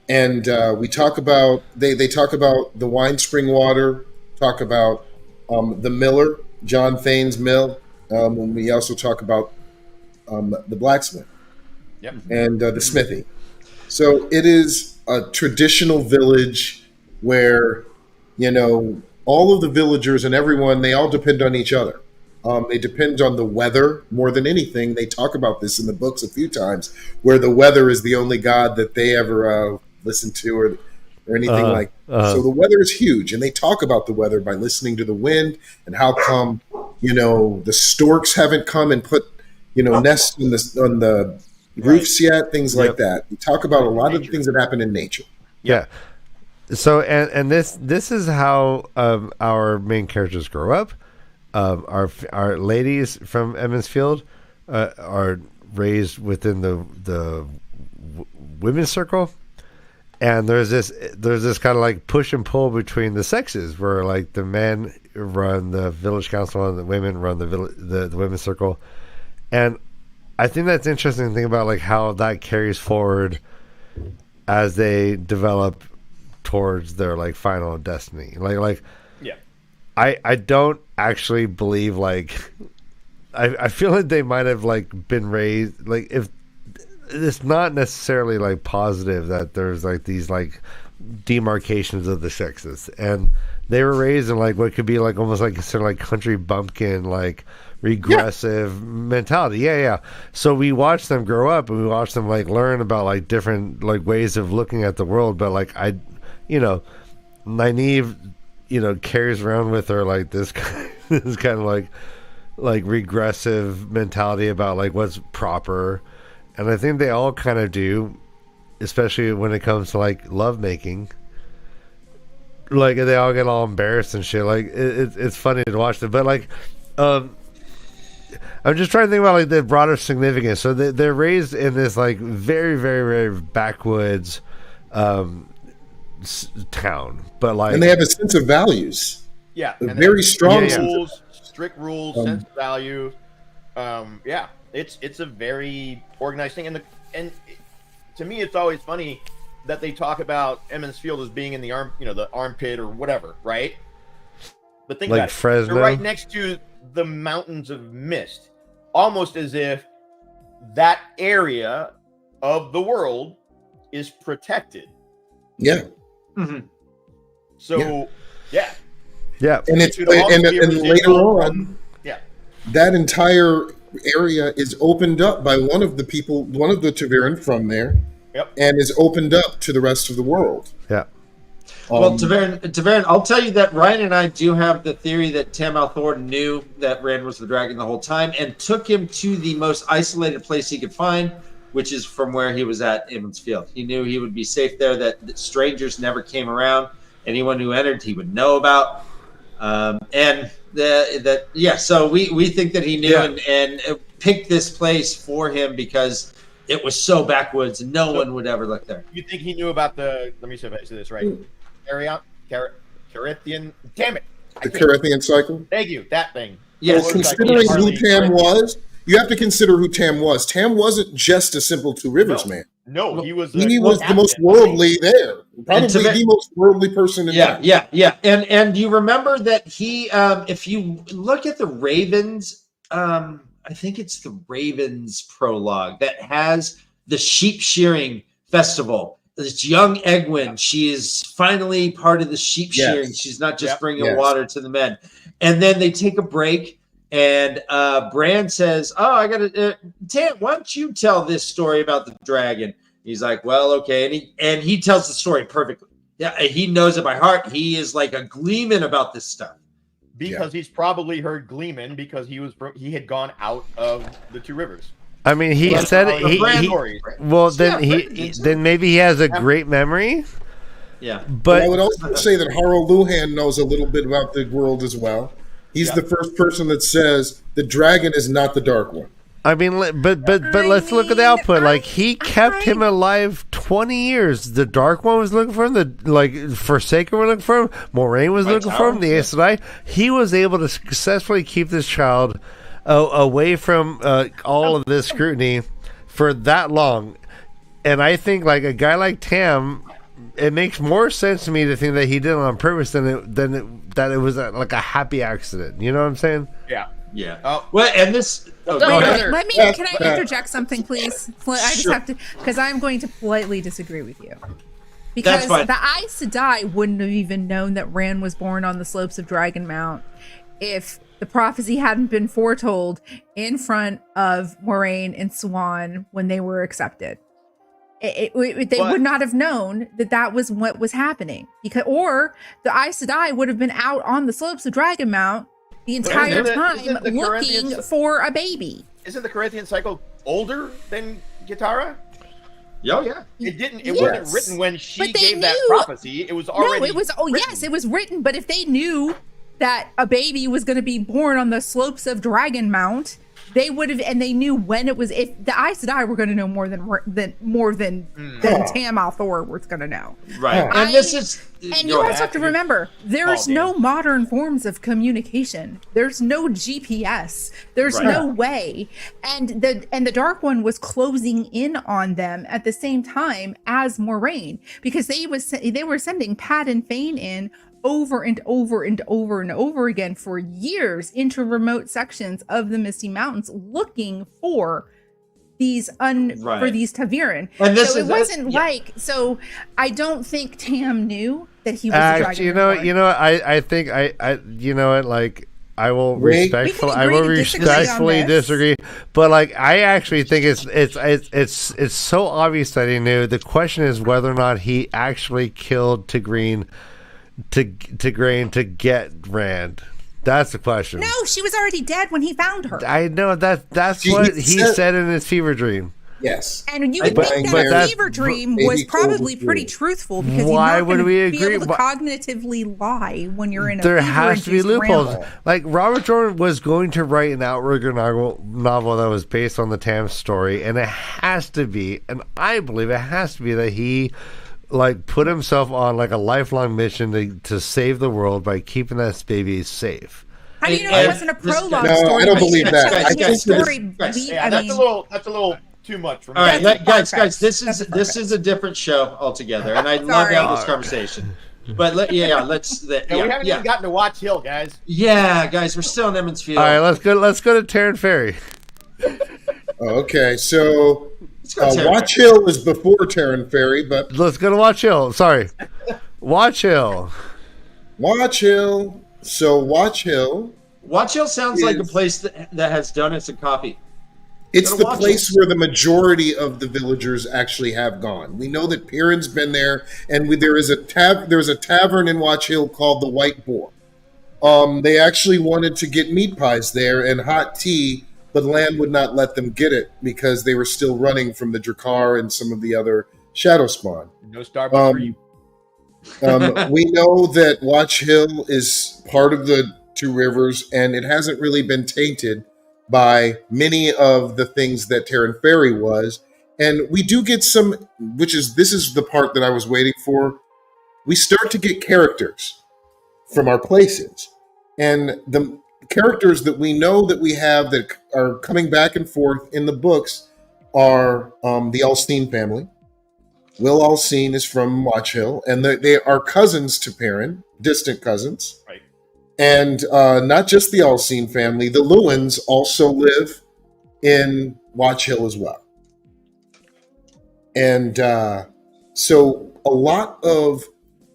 And we talk about they talk about the Wine Spring water, talk about the Miller, John Thane's mill, and we also talk about the blacksmith Yep. and the smithy. So it is a traditional village where all of the villagers and everyone, they all depend on each other. They depend on the weather more than anything. They talk about this in the books a few times, where the weather is the only god that they ever listen to or anything like that. So the weather is huge, and they talk about the weather by listening to the wind and how come the storks haven't come and put nests on the roofs yet, things like that. We talk about a lot of the things that happen in nature. Yeah. So and this is how our main characters grow up. Our ladies from Emmons Field are raised within the women's circle, and there's this kind of like push and pull between the sexes, where like the men run the village council and the women run the women's circle, and I think that's interesting thing about like how that carries forward as they develop towards their like final destiny. Yeah. I don't actually believe like I feel like they might have like been raised like if it's not necessarily like positive that there's like these like demarcations of the sexes, and they were raised in like what could be like almost like considered like country bumpkin like regressive mentality. Yeah. So we watch them grow up and we watch them like learn about like different like ways of looking at the world, but like Nynaeve, carries around with her like this kind of like regressive mentality about like what's proper, and I think they all kind of do, especially when it comes to like love making. Like they all get all embarrassed and shit. Like it's funny to watch them, but like, I'm just trying to think about like the broader significance. So they're raised in this like very, very, very backwoods town, but like, and they have a sense of values. Yeah, A very strong sense of rules, strict rules, sense of value. It's a very organized thing, and to me, it's always funny that they talk about Emmons Field as being in the the armpit or whatever, right? But think like about Fresno. it. They're right next to the mountains of mist, almost as if that area of the world is protected. Yeah. Mhm. So, yeah. And it's It could also and be a later residual on, from- yeah. that entire area is opened up by one of the Taviran from there, Yep. and is opened up to the rest of the world. Yeah. Well, Taverin, I'll tell you that Ryan and I do have the theory that Tam Althor knew that Rand was the dragon the whole time and took him to the most isolated place he could find, which is from where he was at Emmons Field. He knew he would be safe there, that strangers never came around. Anyone who entered, he would know about. So we think that he knew and picked this place for him because it was so backwoods, no one would ever look there. You think he knew about let me see if I say this right. Carithian, damn it. The Carithian cycle. Thank you, that thing. Yes. Well, considering who Tam was, you have to consider who Tam was. Tam wasn't just a simple Two Rivers man. No, he was. He was the most worldly there. Probably the most worldly person in there. Yeah. And you remember that he, if you look at the Ravens, I think it's the Ravens prologue that has the sheep shearing festival. This young Egwene, she is finally part of the sheep shearing. She's not just bringing water to the men. And then they take a break, and Bran says, "Oh, I got to Tam, why don't you tell this story about the dragon?" He's like, "Well, okay," and he tells the story perfectly. Yeah, he knows it by heart. He is like a gleeman about this stuff because he's probably heard Gleeman because he had gone out of the Two Rivers. I mean, he said then maybe he has a great memory. Yeah, but I would also say that Harald Luhan knows a little bit about the world as well. He's the first person that says the dragon is not the Dark One. I mean, but let's look at the output. Like, he kept him alive 20 years. The Dark One was looking for him. Forsaken were looking for him. Moraine was looking for him. The Aes Sedai. He was able to successfully keep this child away from all of this scrutiny for that long. And I think, like, a guy like Tam, it makes more sense to me to think that he did it on purpose that it was like a happy accident. You know what I'm saying? Yeah. Yeah. Oh, well, and this. Can I interject something, please? I just have to, because I'm going to politely disagree with you. Because the Aes Sedai wouldn't have even known that Rand was born on the slopes of Dragon Mount if the prophecy hadn't been foretold in front of Moraine and Swan when they were accepted. They would not have known that was what was happening, or the Aes Sedai would have been out on the slopes of Dragon Mount the entire time looking for a baby. Isn't the Carithian cycle older than Kitara? Oh, yeah. It wasn't written when she gave that prophecy. It was already it was written, but if they knew that a baby was going to be born on the slopes of Dragon Mount, they would have, and they knew when it was. If the Aes Sedai were going to know more than Tam Althor was going to know. Right. And this is. And you also have to remember, there's no modern forms of communication. There's no GPS. There's no way. And the Dark One was closing in on them at the same time as Moraine, because they were sending Pat and Fane in over and over and over and over again for years into remote sections of the Misty Mountains, looking for these for these Taviran. And this so I don't think Tam knew that he was a dragon. I think I will respectfully disagree, but like I actually think it's so obvious that he knew. The question is whether or not he actually killed Tigraine to get Rand. That's the question. No, she was already dead when he found her. I know that's what he said in his fever dream. Yes, and you would think that fever dream was probably pretty truthful, because why you're not would we be agree? able to cognitively lie when you're in a there has to be loopholes. Ramble. Like Robert Jordan was going to write an Outrigger novel that was based on the Tam story, and it has to be, and I believe it has to be that he put himself on a lifelong mission to save the world by keeping that baby safe. How do you know it wasn't a prologue story? No, I don't believe that. That's a little too much for me. All right, guys, this is a different show altogether, and I'd love to have this conversation. But let's. we haven't even gotten to Watch Hill, guys. Yeah, guys, we're still in Emmons Field. All right, let's go to Terran Ferry. Okay, so Watch Hill was before Terran Ferry, but let's go to Watch Hill. Sorry, Watch Hill. Watch Hill. So Watch Hill. Watch Hill sounds like a place that has donuts and coffee. It's the place where the majority of the villagers actually have gone. We know that Perrin's been there, and there's a tavern in Watch Hill called the White Boar. They actually wanted to get meat pies there and hot tea, but Lan would not let them get it because they were still running from the Drakkar and some of the other Shadow Spawn. No Starbucks for you. We know that Watch Hill is part of the Two Rivers, and it hasn't really been tainted by many of the things that Terran Ferry was. And we do get some, this is the part that I was waiting for. We start to get characters from our places. And the characters that we know that we have that are coming back and forth in the books are the Alcine family. Will Alcine is from Watch Hill, and they are cousins to Perrin, distant cousins. Right. And not just the Alcine family, the Lewins also live in Watch Hill as well. And so a lot of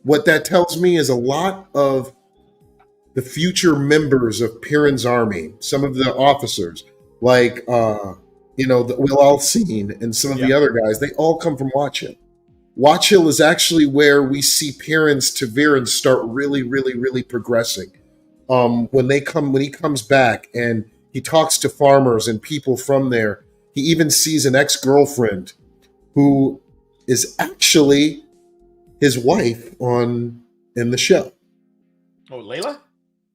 what that tells me is a lot of the future members of Perrin's army, some of the officers, like the Will Alcine and some of the other guys, they all come from Watch Hill. Watch Hill is actually where we see Perrin's Taviran start really, really, really progressing. When he comes back and he talks to farmers and people from there, he even sees an ex-girlfriend who is actually his wife in the show. Oh, Layla?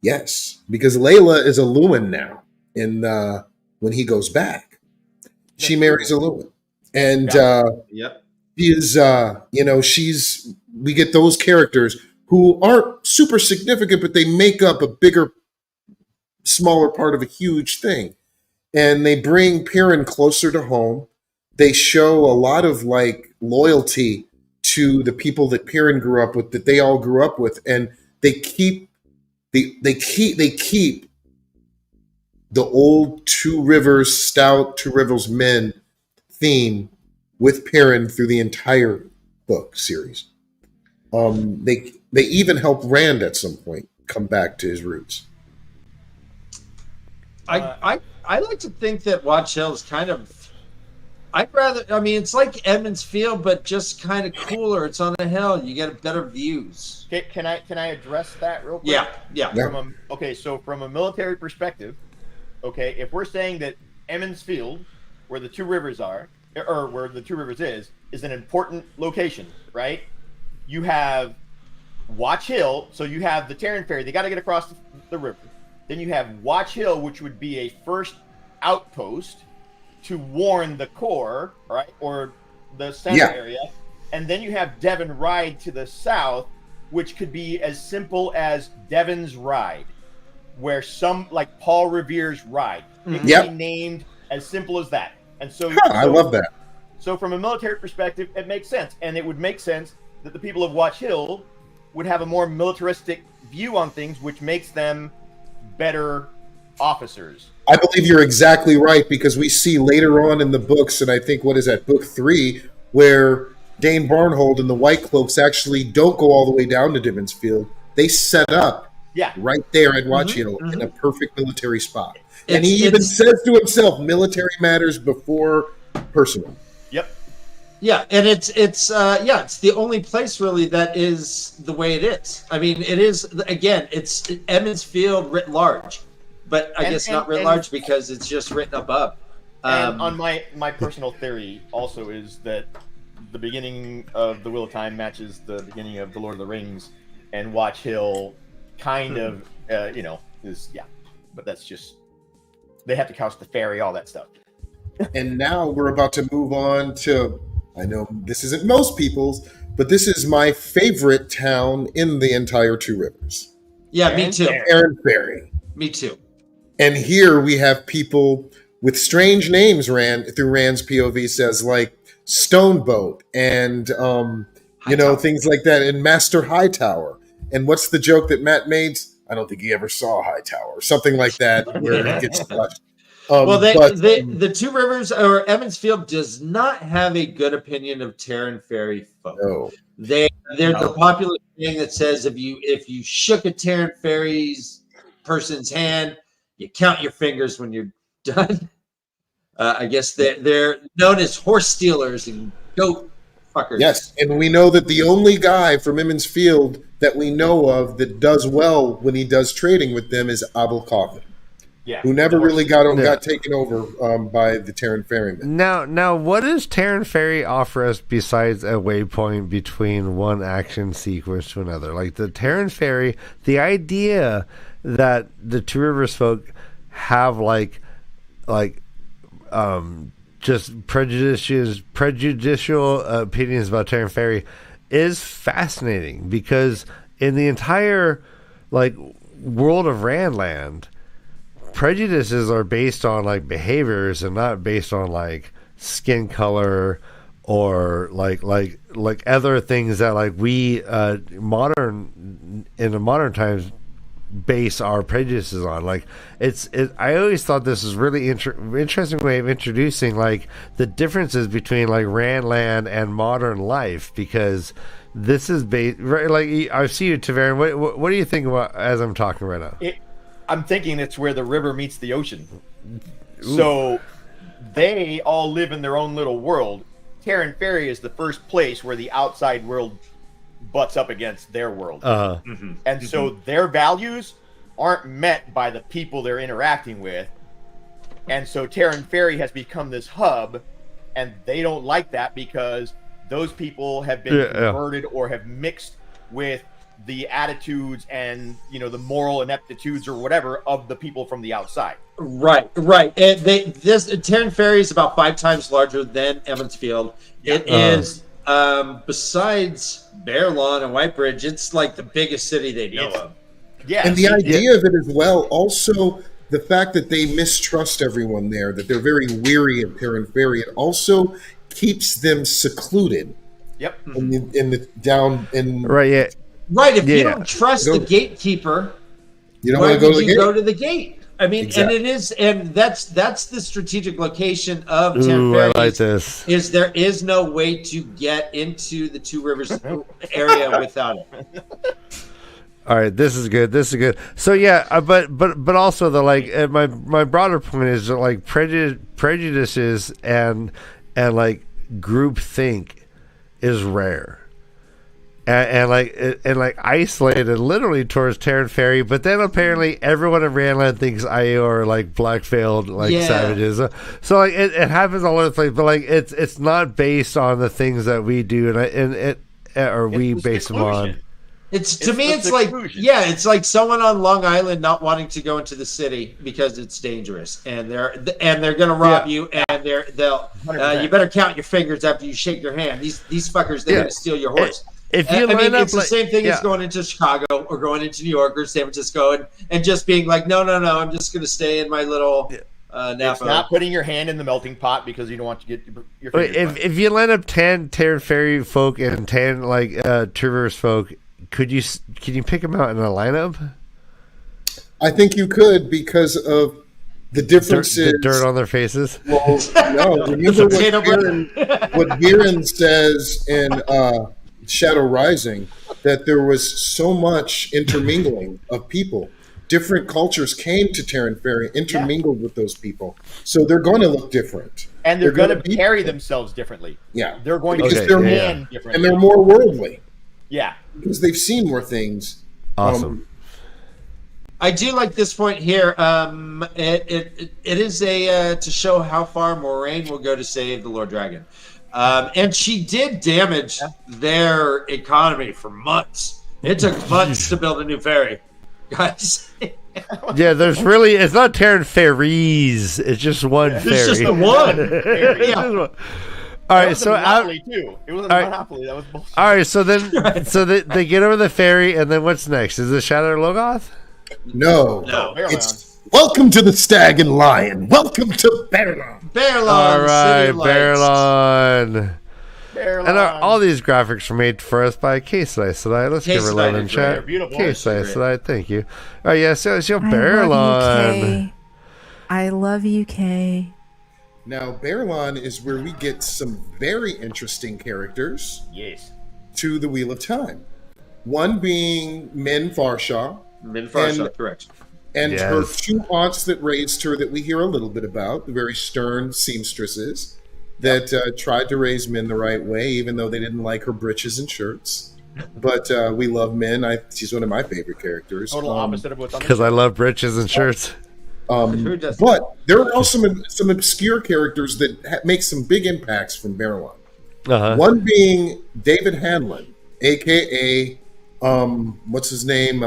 Yes, because Layla is a Lewin now. When he goes back, she marries a Lewin, and she is, we get those characters who aren't super significant, but they make up a smaller part of a huge thing. And they bring Perrin closer to home. They show a lot of loyalty to the people that Perrin grew up with, that they all grew up with. And they keep the old Two Rivers, stout Two Rivers men theme with Perrin through the entire book series. They even help Rand at some point come back to his roots. I like to think that Watch Hill is kind of. It's like Emmons Field, but just kind of cooler. It's on a hill. You get better views. Can I address that real quick? Yeah. So from a military perspective, if we're saying that Emmons Field, where the Two Rivers are, or where the Two Rivers is an important location, right? You have Watch Hill. So you have the Terran Ferry. They got to get across the river. Then you have Watch Hill, which would be a first outpost to warn the core, right, or the center area. And then you have Devon Ride to the south, which could be as simple as Devon's Ride, where some, like Paul Revere's Ride. It can be named as simple as that. And so, I love that. So from a military perspective, it makes sense. And it would make sense that the people of Watch Hill would have a more militaristic view on things, which makes them better officers. I believe you're exactly right, because we see later on in the books, and I think, what is that, book 3, where Dane Barnhold and the White Cloaks actually don't go all the way down to Divins Field. They set up right there at Watch Hill in a perfect military spot. And he even says to himself, military matters before personal. Yep. Yeah, and it's the only place really that is the way it is. I mean, it is, again, it's Emmons Field writ large, but I guess not writ large because it's just written above. And on my personal theory also is that the beginning of The Wheel of Time matches the beginning of The Lord of the Rings, and Watch Hill kind of, is, but that's just, they have to couch the ferry, all that stuff. And now we're about to move on to, I know this isn't most people's, but this is my favorite town in the entire Two Rivers. Yeah, me too. Terran Ferry. Me too. And here we have people with strange names, through Rand's POV says, like Stoneboat and, things like that, and Master Hightower. And what's the joke that Matt made? I don't think he ever saw Hightower. Something like that, where it gets flushed. The Two Rivers, or Emmons Field, does not have a good opinion of Terran Ferry folk. No. They're the popular thing that says if you shook a Terran Ferry's person's hand, you count your fingers when you're done. I guess they're known as horse stealers and goat fuckers. Yes, and we know that the only guy from Emmons Field that we know of that does well when he does trading with them is Abel Coffin. Yeah, who never really got taken over by the Terran Ferryman. Now, what does Terran Ferry offer us besides a waypoint between one action sequence to another? Like the Terran Ferry, the idea that the Two Rivers folk have just prejudicial opinions about Terran Ferry is fascinating, because in the entire world of Randland, prejudices are based on behaviors and not based on skin color or other things that we in the modern times base our prejudices on. I always thought this was really interesting way of introducing the differences between Randland and modern life, because this is based I see you, Tavern. What do you think about as I'm talking right now? I'm thinking it's where the river meets the ocean. Ooh. So they all live in their own little world. Terran Ferry is the first place where the outside world butts up against their world. And so their values aren't met by the people they're interacting with. And so Terran Ferry has become this hub, and they don't like that because those people have been converted or have mixed with the attitudes and the moral ineptitudes or whatever of the people from the outside. Right. And this Terran Ferry is about 5 times larger than Emmons Field. It is besides Bear Lawn and Whitebridge, it's the biggest city they know of. Yeah, and the idea of it as well. Also, the fact that they mistrust everyone there, that they're very weary of Terran Ferry, it also keeps them secluded. Yep. Right, if you don't trust the gatekeeper, you don't want to go to the gate. Go to the gate. I mean, exactly. And that's the strategic location of Terran Ferry. I like this. Is there is no way to get into the Two Rivers area without it. All right, this is good. So but also my broader point is that prejudices and groupthink is rare. And isolated literally towards Terran Ferry, but then apparently everyone in Randland thinks IO are black-veiled savages. So it happens all over the place, but it's not based on the things that we do, and we base them on. It's to It's me, the it's like seclusion. it's like someone on Long Island not wanting to go into the city because it's dangerous, and they're gonna rob you, and they'll 100%. you better count your fingers after you shake your hand. These fuckers, they're Yeah. gonna steal your horse. If you I line mean, up it's the like- same thing yeah. as going into Chicago or going into New York or San Francisco and just being like, no, I'm just gonna stay in my little It's Napa. not putting your hand in the melting pot because you don't want to get your Wait, fingers if you line up 10 Terran Ferry folk and 10 Traverse folk, can you pick them out in a lineup? I think you could because of the differences. The dirt on their faces. Well, no. Remember Potato what Viren says in Shadow Rising, that there was so much intermingling of people. Different cultures came to Terran Ferry, intermingled with those people. So they're going to look different. and they're going to be carry themselves differently. Yeah. They're going to Because use they're their more- hand differently. And they're more worldly yeah. because they've seen more things. Awesome. I do like this point here. It is a to show how far Moraine will go to save the Lord Dragon, and she did damage their economy for months. It took months to build a new ferry, guys. Yeah, it's not Terran Ferries. It's just one ferry. It's just the one. It's Yeah. just one. All That right, was so a out, monopoly too. It was a All right. monopoly. That was bullshit. all right, so then they get over the ferry, and then what's next? Is it Shadow Logoth? No. No, It's welcome to the Stag and Lion. Welcome to Barelon. Barelon, All City right, of Lights. Barelon. Barelon. And all these graphics were made for us by Case Dice Tonight. Let's give her a Case love Dice in is chat. great. Beautiful. Case They're Dice great. Tonight, thank you. Oh yeah, so I love Barelon. you, Kay. I love you, Kay. Now, Barelon is where we get some very interesting characters Yes. to the Wheel of Time. One being Min Farshaw Min Farshaw, And- correct. and Yes. her two aunts that raised her that we hear a little bit about, the very stern seamstresses that tried to raise Min the right way, even though they didn't like her breeches and shirts. But we love Min. She's one of my favorite characters. Total opposite of what's on the Because I love breeches and shirts. Who does? But there are also some obscure characters that make some big impacts from Barelon. Uh-huh. One being David Hanlon, aka what's his name?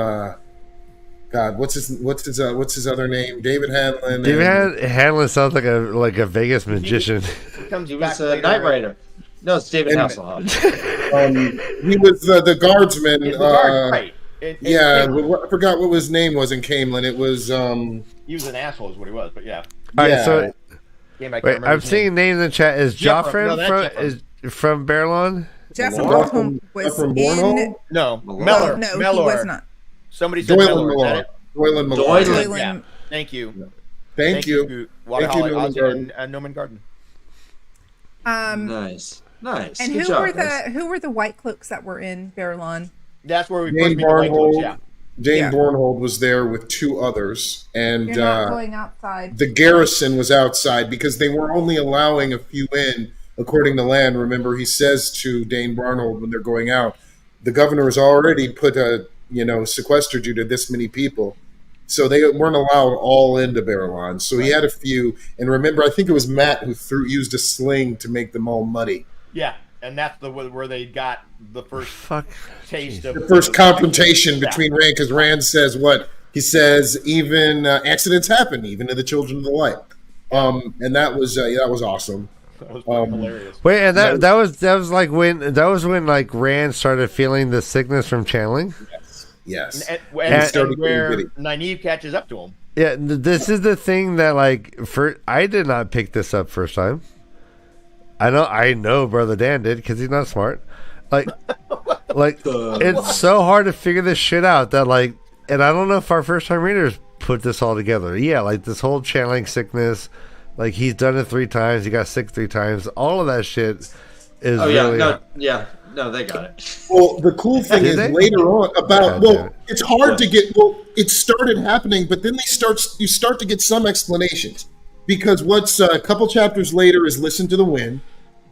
God, what's his other name? David Hanlon. David Hanlon sounds like a Vegas magician. It comes He back was a later. Knight Rider. No, it's David And- Hasselhoff. He was the guardsman. It's the guard, right. Yeah, I forgot what his name was in Camelin. It was He was an asshole, is what he was. But yeah. All right, Yeah. so Game, I can't wait, remember I'm his seeing names in the chat. Is Jeffrem. Joffrin No, that's from Jeffrem. from Barelon? Jeff Laura Goldblum was from in. Bornholm? No, Malone. Mellor. No, Mellor. he was not. Somebody said Doylan Mellor. Is that Malone. it? Doylan Malone. Doylan. Doylan. Yeah. Thank you. Thank you. Waterholic, Thank you, Norman Ozzy, Garden. and Norman Garden. Nice. And Good who job, were guys. who were the white cloaks that were in Barelon? That's where we Jane first meet the White Cloaks, Barnhold. yeah. Jane Yeah. Bornhold was there with two others, and You're not going outside. the garrison was outside because they were only allowing a few in, according to Land. Remember, he says to Dane Barnhold when they're going out, the governor has already sequestered you to this many people. So they weren't allowed all into Barelon. So he had a few. And remember, I think it was Matt who used a sling to make them all muddy. Yeah, and that's where they got the first Fuck. taste of The first confrontation Yeah. between Rand, because Rand says what? He says, even accidents happen, even to the children of the light. And that was awesome. That was fucking hilarious. Wait, and that was when like Rand started feeling the sickness from channeling. Yes. And started where getting bitty. Nynaeve catches up to him. Yeah, this is the thing that I did not pick this up first time. I know Brother Dan did because he's not smart. Like it's so hard to figure this shit out that and I don't know if our first time readers put this all together. Yeah, like this whole channeling sickness, like he's done it 3 times, he got sick 3 times. All of that shit is Oh yeah, really no, they got it. Well, the cool thing Did is they? later on God damn it. it's hard to get. Well, it started happening, but then you start to get some explanations because what's a couple chapters later is "Listen to the Wind,"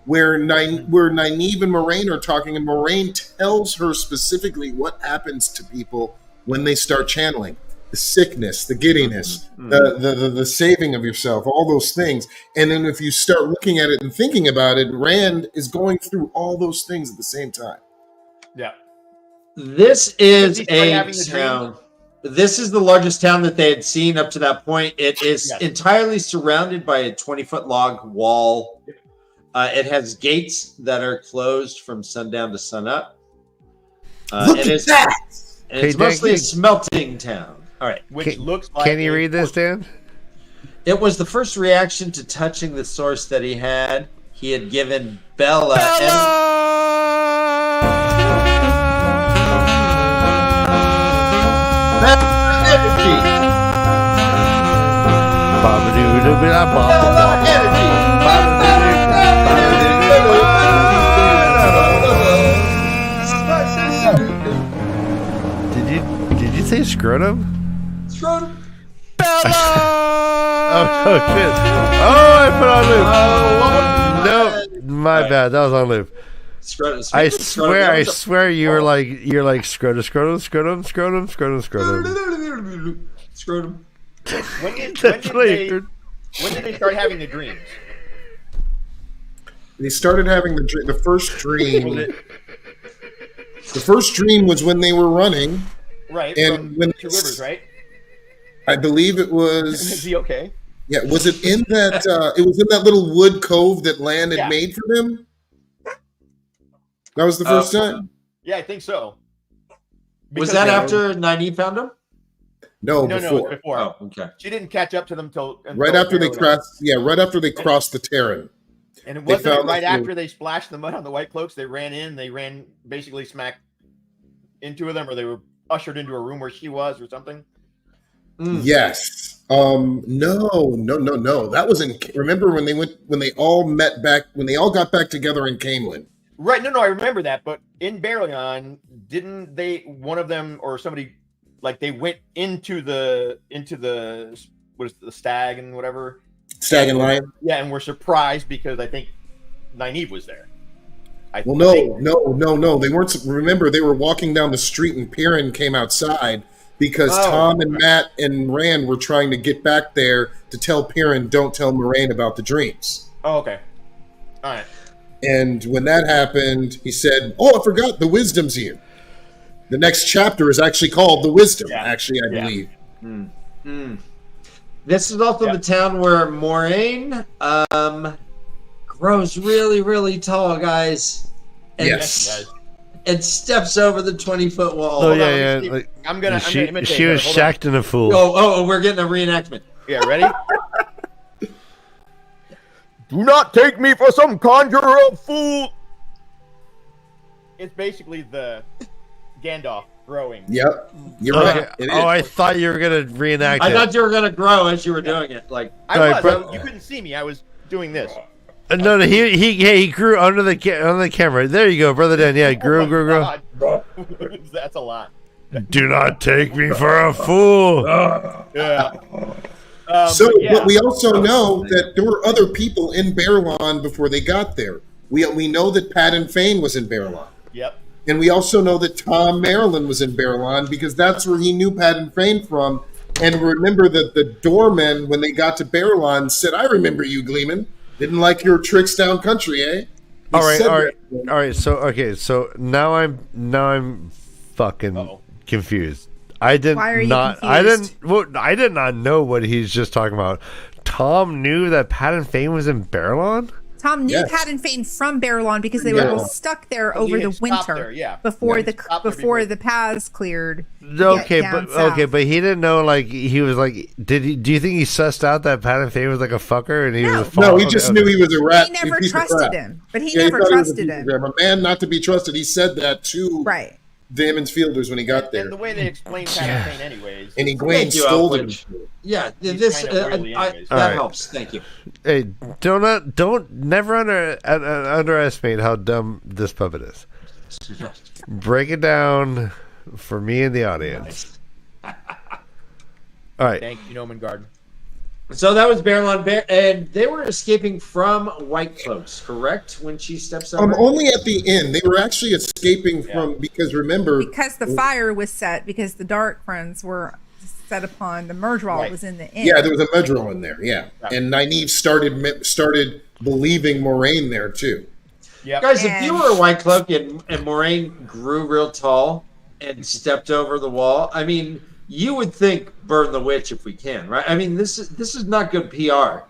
where Nynaeve and Moraine are talking, and Moraine tells her specifically what happens to people when they start channeling. The sickness, the giddiness, the saving of yourself, all those things. And then if you start looking at it and thinking about it, Rand is going through all those things at the same time. Yeah. This is Did he start a having the town. This is the largest town that they had seen up to that point. It is Yes. entirely surrounded by a 20-foot log wall. It has gates that are closed from sundown to sunup. Look it at is, that! and it's Hey, mostly Dan, a smelting town. All right. Which looks like. Can you a- read this, Dan? It was the first reaction to touching the source that he had. He had given Bella. Did you say scrotum? Scrotum. Oh shit! Oh, I put on loop. Nope, my bad. That was on loop. Scrotum. I swear, you're like scrotum. Scrotum. When did That's what I heard. they start having the dreams? They started having the first Was dream. it The first dream was when they were running. right And from when Two Rivers, right? I believe it Is was. he okay? Yeah, was it in that? It was in that little wood cove that Land had Yeah. made for them. That was the first time. Yeah, I think so. Was Because that they- after Nynaeve found him? No, No, before. before. Oh, okay. She didn't catch up to them until Right after they Barrow. crossed. Yeah, right after they crossed the Terran. And it they wasn't it found right the- after they splashed the mud on the White Cloaks. They ran basically smack into them, or they were ushered into a room where she was, or something. Yes. No. That was in. Remember when they all met back when they all got back together in Camelin. Right? No, I remember that. But in Barrowland, didn't they? One of them or somebody, like they went into the what is it, the stag and whatever. Stag and Lion. Yeah, and were surprised because I think Nynaeve was there. Well, think. no. They weren't. Remember, they were walking down the street and Perrin came outside because Oh, Tom and Matt and Rand were trying to get back there to tell Perrin, don't tell Moraine about the dreams. Oh, okay. All right. And when that happened, he said, "Oh, I forgot the wisdom's here." The next chapter is actually called The Wisdom. Yeah. Actually, I Yeah. believe. This is also the town where Moraine grows really, really tall, guys. And, Yes. and steps over the 20-foot wall. Oh Hold on, yeah, Steve. yeah. Like, I'm gonna imitate she her. was Hold on. shacked in a fool. Oh, we're getting a reenactment. Yeah, ready? Do not take me for some conjurer of fool. It's basically the Gandalf growing. Yep, you're Okay. right. It is. Oh, I thought you were gonna reenact I it. thought you were gonna grow as you were doing it. Like, I All right, was. but- You couldn't see me. I was doing this. No, he grew under the camera. There you go, brother Dan. Yeah, grew. God. That's a lot. Do not take me for a fool. Yeah. So, but yeah. but we also know that there were other people in Barrelon before they got there. We know that Padden Fane was in Barrelon. Yep. And we also know that Tom Maryland was in Barrelon because that's where he knew Padden Fane from. And remember that the doormen, when they got to Barrelon, said, "I remember you, Gleeman. Didn't like your tricks down country, eh?" He All right. said that. So now I'm fucking Uh-oh. confused. I did Why are you not. confused? I did not know what he's just talking about. Tom knew that Padden Fane was in Barrelon. Tom knew Yes. Padden Fane from Barrelon because they Yeah. were both stuck there Well, he over had the stopped winter there, yeah. before Yeah, the he stopped there before before- the paths cleared. Okay, down but south. but he didn't know. Like he was like, do you think he sussed out that Padden Fane was like a fucker and he No. was? A No, he just knew he was a rat. He never piece of trusted crap. him, but he Yeah, never thought was a trusted piece of him. crap. A man not to be trusted. He said that to Right. the Emmons Fielders when he got there. And the way they explain Padden Fane, anyways. And Egwene Thank you, scolded him. Alfred. Yeah, He's this kinda oily anyways. that All right. helps. Thank you. Hey, don't never underestimate how dumb this puppet is. Break it down for me and the audience. All right. Thank you, Noman Garden. So that was Barrelon Bear, and they were escaping from White Cloaks, correct? When she steps over. Only at the end. They were actually escaping from because remember Because the fire was set, because the Dark Friends were set upon, the Murdral Right. was in the inn. yeah, there was a Medril in there, yeah. Yeah. And Nynaeve started believing Moraine there too. Yep. Guys, if you And- were a White Cloak and Moraine grew real tall, and stepped over the wall. I mean, you would think burn the witch if we can, right? I mean, this is not good PR.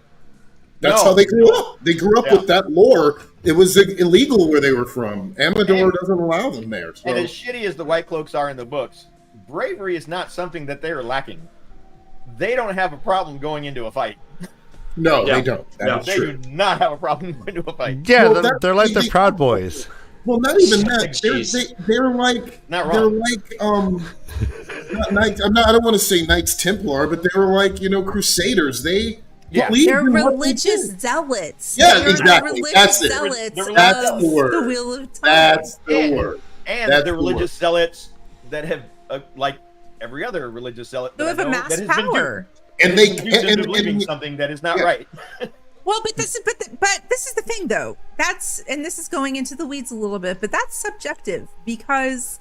That's No. how they grew up. They grew up Yeah. with that lore. It was illegal where they were from. Amador doesn't allow them there. So. And as shitty as the White Cloaks are in the books, bravery is not something that they are lacking. They don't have a problem going into a fight. No, Yeah. they don't. That's They true. do not have a problem going into a fight. Yeah, Well, they're like the Proud Boys. Well, not even that. Jeez. They're like Not they're wrong. like not Knights. I don't want to say Knights Templar, but they were like Crusaders. They Yeah. believed They're in what they religious did. zealots. Yeah, They're exactly. religious That's it. zealots That's of the word. the Wheel of Time. That's the And- word. And That's the the religious zealots that have, like every other religious zealot, They that have I know, amassed that has been power. And they duped into believing and something that is not Yeah. right. Well, but this is the thing though. This is going into the weeds a little bit, but that's subjective because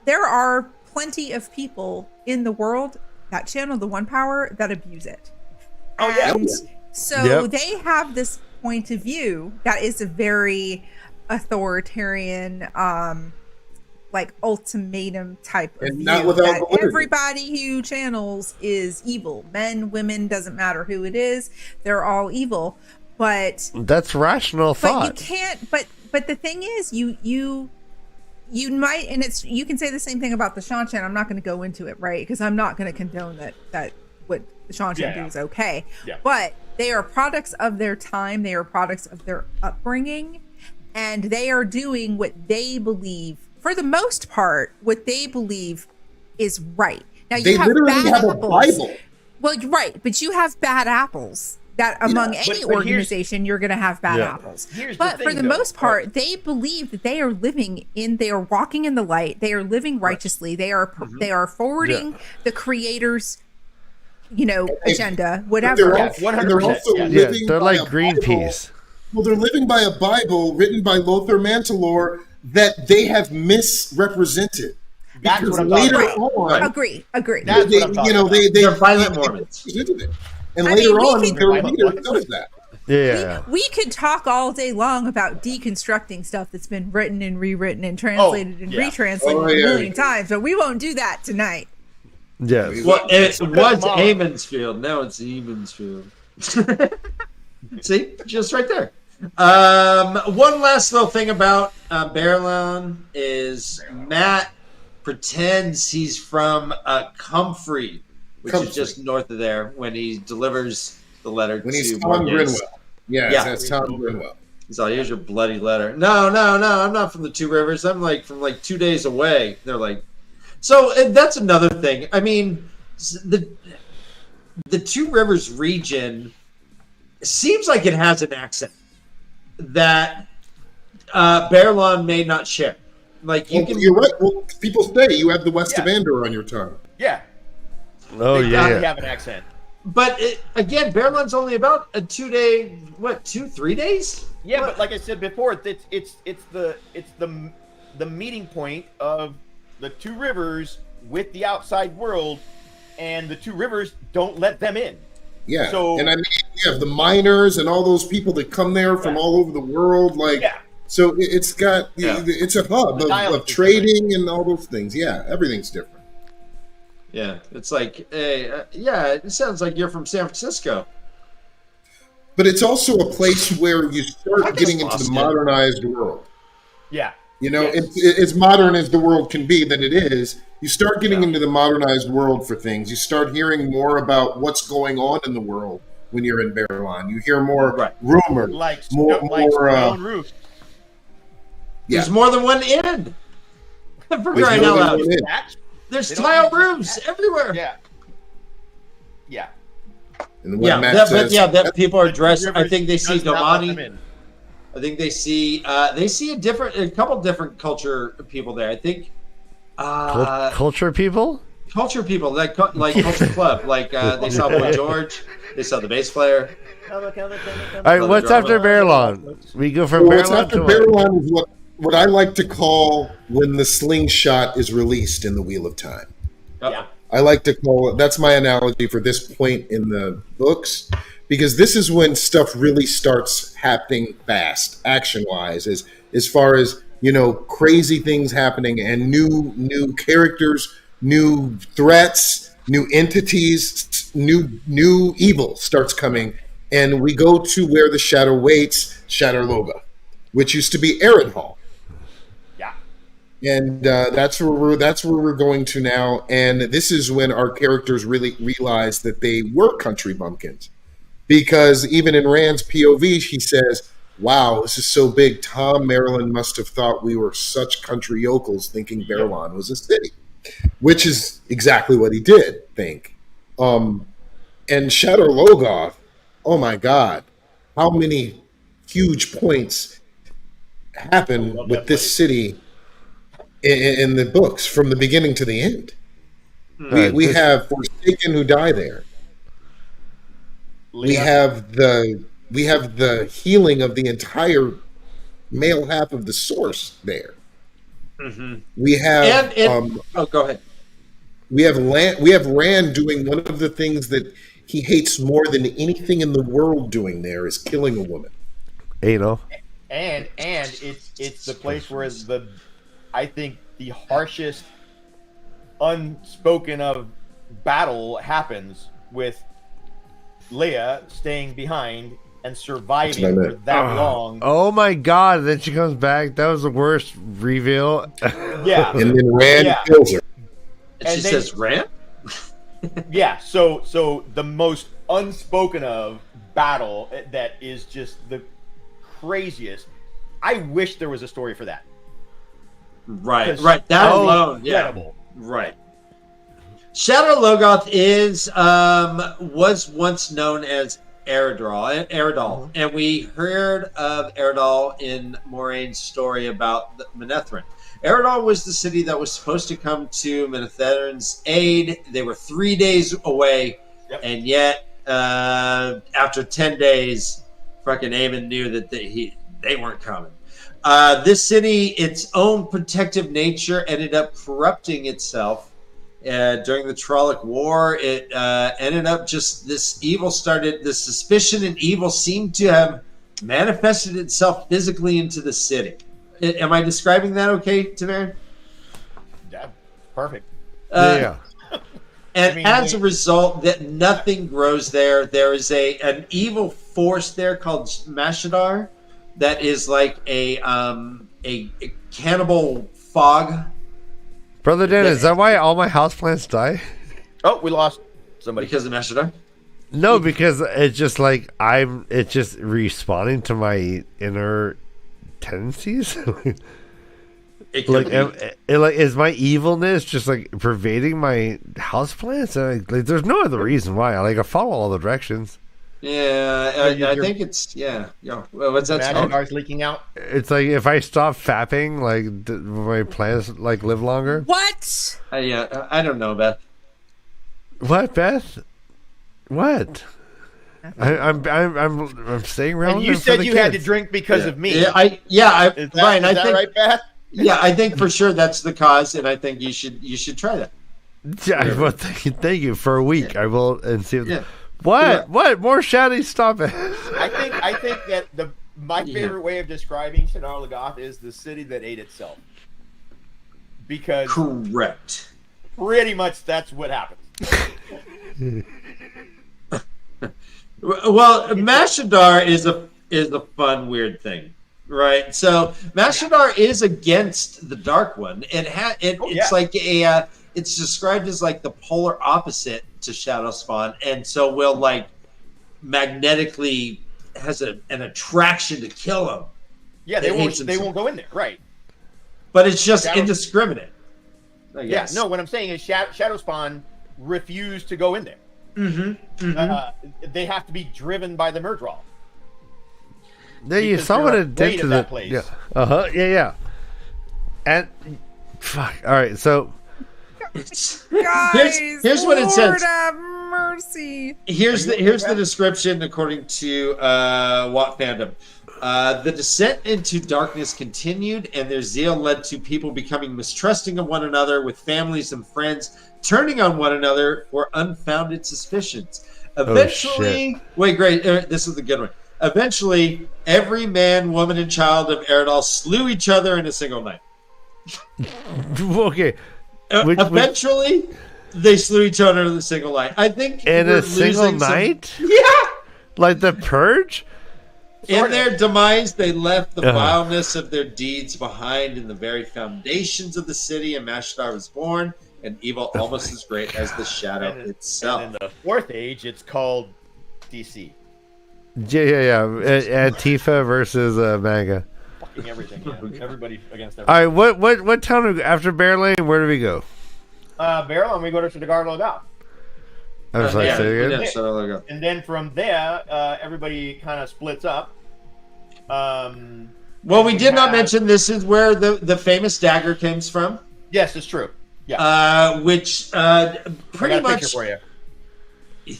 there are plenty of people in the world that channel the one power that abuse it. Oh, yeah. And so Yep. they have this point of view that is a very authoritarian like ultimatum type of And view not without that validity. everybody who channels is evil. Men, women, doesn't matter who it is, they're all evil. But That's rational but thought. you can't but the thing is you might, and it's, you can say the same thing about the Shanshan. I'm not going to go into it, right? Because I'm not going to condone that what the Shanshan Yeah, do yeah. is okay. Yeah. But they are products of their time. They are products of their upbringing, and they are doing what they believe, for the most part, what they believe is right. Now you they have literally bad have a apples. Bible. Well, you're right, but you have bad apples. That among any but here's- organization, you're going to have bad Yeah. apples. Here's the But for thing, the though. most part, they believe that they are they are walking in the light. They are living righteously. They are forwarding the creator's, agenda, But whatever. they're, Yeah, also, 100%, they're also yeah. Yeah, living they're by like a Greenpeace. Bible. Well, they're living by a Bible written by Lothar Mantelor that they have misrepresented. That's Because what I'm talking later about. on, Agree. That's they, what I'm talking they They're violent they Mormons. misrepresented it. And I later mean, we on, could- their Violent leader Mormons. knows that. Yeah. We could talk all day long about deconstructing stuff that's been written and rewritten and translated and yeah. retranslated Oh, a yeah. million times, but we won't do that tonight. Yes. Well, it Look was at Mom. Ravensfield. Now it's Evensfield. See, just right there. One last little thing about Barelon is Matt pretends he's from Comfrey, which Comfrey. is just north of there, when he delivers the letter When to he's Tom Morgan. Grinwell. Yes, Yeah. that's Tom Grinwell. He's all, here's your bloody letter. No, I'm not from the Two Rivers. I'm from 2 days away. They're like, so and that's another thing. I mean, the Two Rivers region seems like it has an accent that Barelon may not share. Like you Well, can, you're right. Well, people say you have the West Yeah. of Andor on your tongue. Yeah. Oh They gotta yeah. have an accent. but again, Barelon's only about a 2 day, 3 days? Yeah, What? but like I said before, it's the meeting point of the Two Rivers with the outside world, and the Two Rivers don't let them in. Yeah. So- and I mean, you have the miners and all those people that come there from Yeah. all over the world. Like, Yeah. so it's got, Yeah. it's a hub The of dialect is trading and all those things. Yeah, everything's different. Yeah, it's like, hey, yeah, it sounds like you're from San Francisco. But it's also a place where you I start guess getting into the Boston. modernized world. Yeah. You know, Yes. it's as modern as the world can be than it is. You start getting into the modernized world for things. You start hearing more about what's going on in the world when you're in Barelon. You hear more Right. rumors. Like More- like more, stone roof. Yeah. There's more than one inn. For There's crying more out than loud. one inn. Thatch? There's They don't tile use the roofs thatch. everywhere. Yeah. Yeah. And then Yeah, what Matt that, says, but yeah, that people are dressed. Two I Rivers think they see does not let them Gamani. in. I think they see a couple different culture people there. I think Culture people? culture people like culture club. Like they saw Boy George, they saw the bass player. All right, what's after Barelon? We go from well, what's Barelon after to what? Barelon is what I like to call when the slingshot is released in the Wheel of Time. Yeah. I like to call it, that's my analogy for this point in the books, because this is when stuff really starts happening fast, action-wise, as far as crazy things happening and new characters, new threats, new entities, new evil starts coming, and we go to where the shadow waits, Shadar-Logoth, which used to be Eredhall. Yeah. And that's where we're going to now. And this is when our characters really realize that they were country bumpkins, because even in Rand's POV, she says, "Wow, this is so big. Tom Maryland must have thought we were such country yokels, thinking Baerlon was a city," which is exactly what he did think. And Shadar-Logoth, oh my God, how many huge points happen with this city in the books from the beginning to the end. We have Forsaken who die there. We have the healing of the entire male half of the Source there. Mm-hmm. We have go ahead. We have Rand doing one of the things that he hates more than anything in the world doing there is killing a woman. And it's the place where I think the harshest unspoken of battle happens with Leia staying behind and surviving for that long. Oh my God! Then she comes back. That was the worst reveal. Yeah, and then Rand kills her. And she says, "Rand." Yeah. So the most unspoken of battle that is just the craziest. I wish there was a story for that. Right. That alone, incredible. Yeah. Right. Shadar-Logoth was once known as Eredal, and we heard of Eredal in Moraine's story about Manetheren. Eredal was the city that was supposed to come to Manetheren's aid. They were 3 days away, and yet after 10 days, fucking Aemon knew that they weren't coming. This city, its own protective nature, ended up corrupting itself. During the Trolloc War, it ended up just this evil started. The suspicion and evil seemed to have manifested itself physically into the city. Am I describing that okay, Tavarin? Yeah, perfect. Yeah. And as a result, that nothing grows there. There is an evil force there called Mashadar that is like a cannibal fog. Brother Dan, is that why all my houseplants die? Oh, we lost somebody. Because of Mashadar? No, because it's just like it's just responding to my inner tendencies. Is my evilness just like pervading my houseplants? Like, there's no other reason why. I follow all the directions. Yeah, I think it's Well, what's that? Mashadar's leaking out. It's like if I stop fapping, my plants live longer. What? I don't know, Beth. What, Beth? What? I'm staying around. And you said you had to drink because of me. Ryan, I think right, Beth? Yeah, I think for sure that's the cause, and I think you should try that. Yeah, well, thank you for a week. I will and see. What? What? More shouting? Stop it! I think that my favorite way of describing Shadar-Logoth is the city that ate itself. Because correct. Pretty much that's what happens. Well, Mashadar is a fun weird thing, right? So Mashadar is against the Dark One. It's like it's described as like the polar opposite to Shadowspawn, and so will magnetically has an attraction to kill him. Yeah, they won't go in there, right? But it's just indiscriminate. I guess. Yeah, no. What I'm saying is Shadowspawn refused to go in there. They have to be driven by the Myrddraal. Then you saw what it did to that place. Yeah. And fuck. All right, so. Guys, here's what it says. Lord have mercy. Here's the description according to Watt Fandom. The descent into darkness continued, and their zeal led to people becoming mistrusting of one another, with families and friends turning on one another for unfounded suspicions. Eventually, this is the good one. Eventually, every man, woman, and child of Eredal slew each other in a single night. Okay. Eventually, they slew each other in a single night. I think In we're a single losing some- night? Yeah. Like the Purge? In their demise, they left the Uh-huh. vileness of their deeds behind in the very foundations of the city, and Mashtar was born, an evil almost as great as the shadow And itself. in the fourth age, it's called DC. Yeah. Antifa versus MAGA. Fucking everything. Yeah. Everybody against All everybody. right, what town after Bear Lane? Where do we go? Barrel, and we go to the Garlo Down. I was like, Yeah, say it again? yeah, so there we go. And then from there, everybody kind of splits up. Well, we did not mention this is where the famous dagger comes from, Yes, it's true. Yeah. which I pretty got a much. picture for you.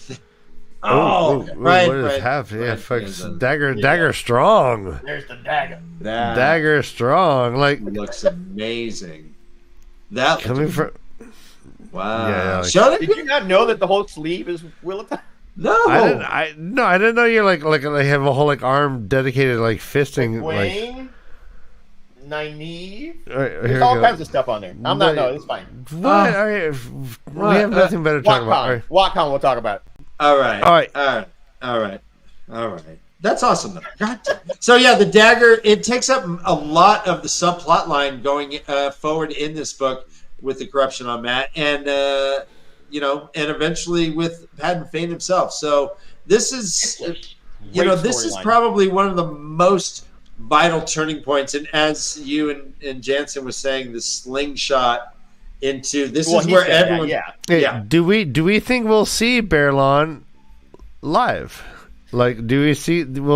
Oh, right, what does right. have? Yeah, right. fuck, There's a- dagger strong. There's the dagger. That Dagger strong. Like looks amazing. That coming from. wow. Yeah, like- Show Did you not know that the whole sleeve is Willita? No. I didn't know you're like they have a whole like arm dedicated like fisting like. Wayne, Nynaeve. All right, here There's we all go. kinds of stuff on there. I'm not. No, it's fine. What? All right, we have nothing better to talk about. All right. WatCon, we'll talk about. All right. All right. All right. That's awesome, though. God damn. So yeah, the dagger, it takes up a lot of the subplot line going forward in this book with the corruption on Matt, and and eventually with Padden Fane himself. So this is, Great this is storyline. probably one of the most vital turning points. And as you and Jansen was saying, the slingshot into this Well, is he where said that, everyone. yeah. Hey, Yeah. Do we think we'll see Bearlawn live? Like, we'll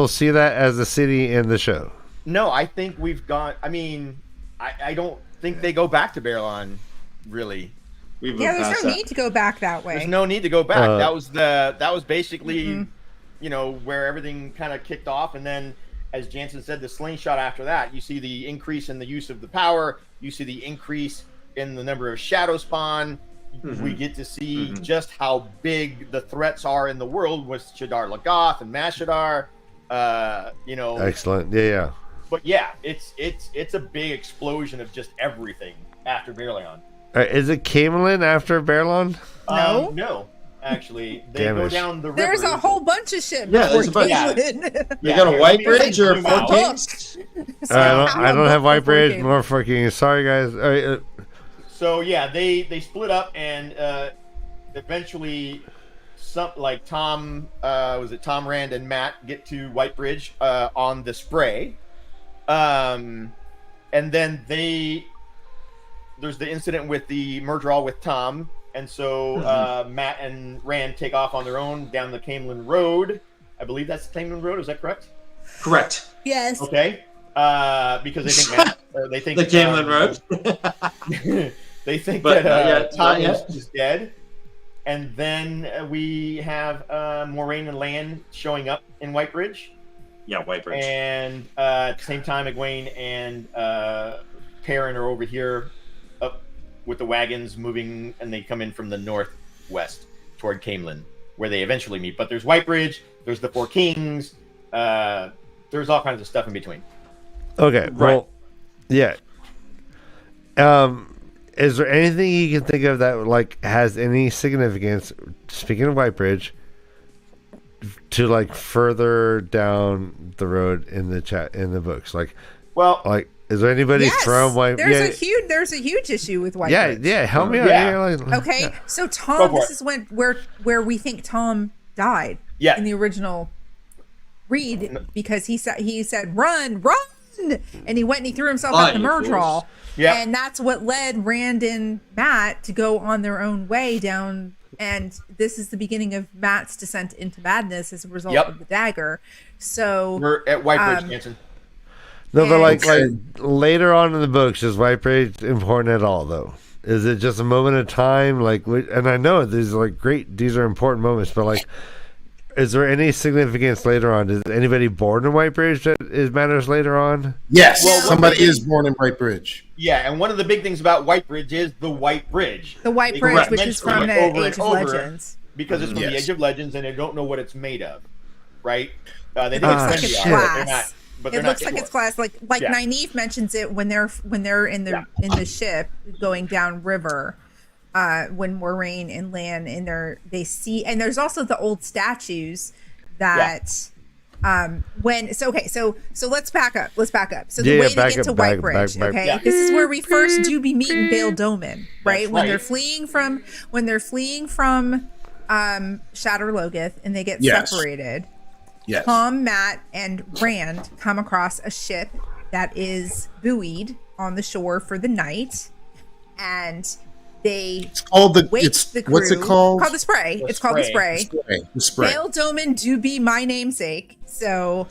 see that as a city in the show? No, I think we've gone. I mean, I don't think they go back to Barrelon, really. We've Yeah, moved there's past no that. need to go back that way. There's no need to go back. Uh, that was basically, Mm-hmm. where everything kind of kicked off, and then, as Jansen said, the slingshot after that. You see the increase in the use of the power. You see the increase in the number of shadow spawn. We get to see just how big the threats are in the world with Shadar Logoth and Mashadar. Excellent. Yeah. But yeah, it's a big explosion of just everything after Barrelon. All right, is it Camelin after Bearlawn? No. No, actually, they Damn go it. down the river. There's a whole bunch of shit. Yeah, there's before a bunch. Camelin. You got a White here, let me Bridge or zoom Four out. Kings? So I don't have White Bridge Camelin. nor fucking. Sorry, guys. All right, So yeah, they split up and eventually, Tom Tom Rand and Matt get to White Bridge on the spray, and then there's the incident with the Murdral with Tom, and so Matt and Rand take off on their own down the Camelin Road. I believe that's the Camelin Road. Is that correct? Correct. Yes. Okay. Because they think Matt, they think The Camelin Road. they think But that not yet, Tom not is dead, and then we have Moraine and Lan showing up in White Bridge, Yeah, White Bridge. and at the same time, Egwene and Perrin are over here, up with the wagons moving, and they come in from the northwest toward Camelin, where they eventually meet. But there's White Bridge, there's the Four Kings, there's all kinds of stuff in between. okay. Well, yeah. Is there anything you can think of that like has any significance? Speaking of White Bridge, to like further down the road in the books, Well, is there anybody Yes. from White? There's a huge issue with White Bridge. Help me out. Yeah. Okay, yeah. so Go Tom, for this it. is where we think Tom died. Yeah. In the original read, because he said run, and he went and he threw himself Oh, at the you Murdral. fools. Yeah. And that's what led Rand and Matt to go on their own way down. And this is the beginning of Matt's descent into madness as a result Yep. of the dagger. So we're at White Bridge, Jansen. No, but like And- later on in the books, is White Bridge important at all? Though, is it just a moment of time? And I know these are these are important moments, but is there any significance later on? Is anybody born in White Bridge that matters later on? Yes, Well, somebody is born in White Bridge. Yeah, and one of the big things about White Bridge is the White Bridge. the White They Bridge, correct which is mention from it the over Age and of over Legends. because it's from the Yes. Age of Legends, and they don't know what it's made of. right? They think looks like it's it's trendy, but glass. they're not. But It they're looks not like it's sure. glass. Like Yeah. Nynaeve mentions it when they're in the ship going down river, when Moraine and Lan they see, and there's also the old statues that. So let's back up. So the way to get to Whitebridge, okay? Yeah. This is where we first do be meeting Bail Doman, right? That's When right. they're fleeing from Shatter Logoth and they get Yes. separated. Yes. Tom, Matt, and Rand come across a ship that is buoyed on the shore for the night, and they It's called the. wake It's the crew. what's it called? Called the Spray. The It's called the Spray. Spray. The spray. Bail Doman do be my namesake, so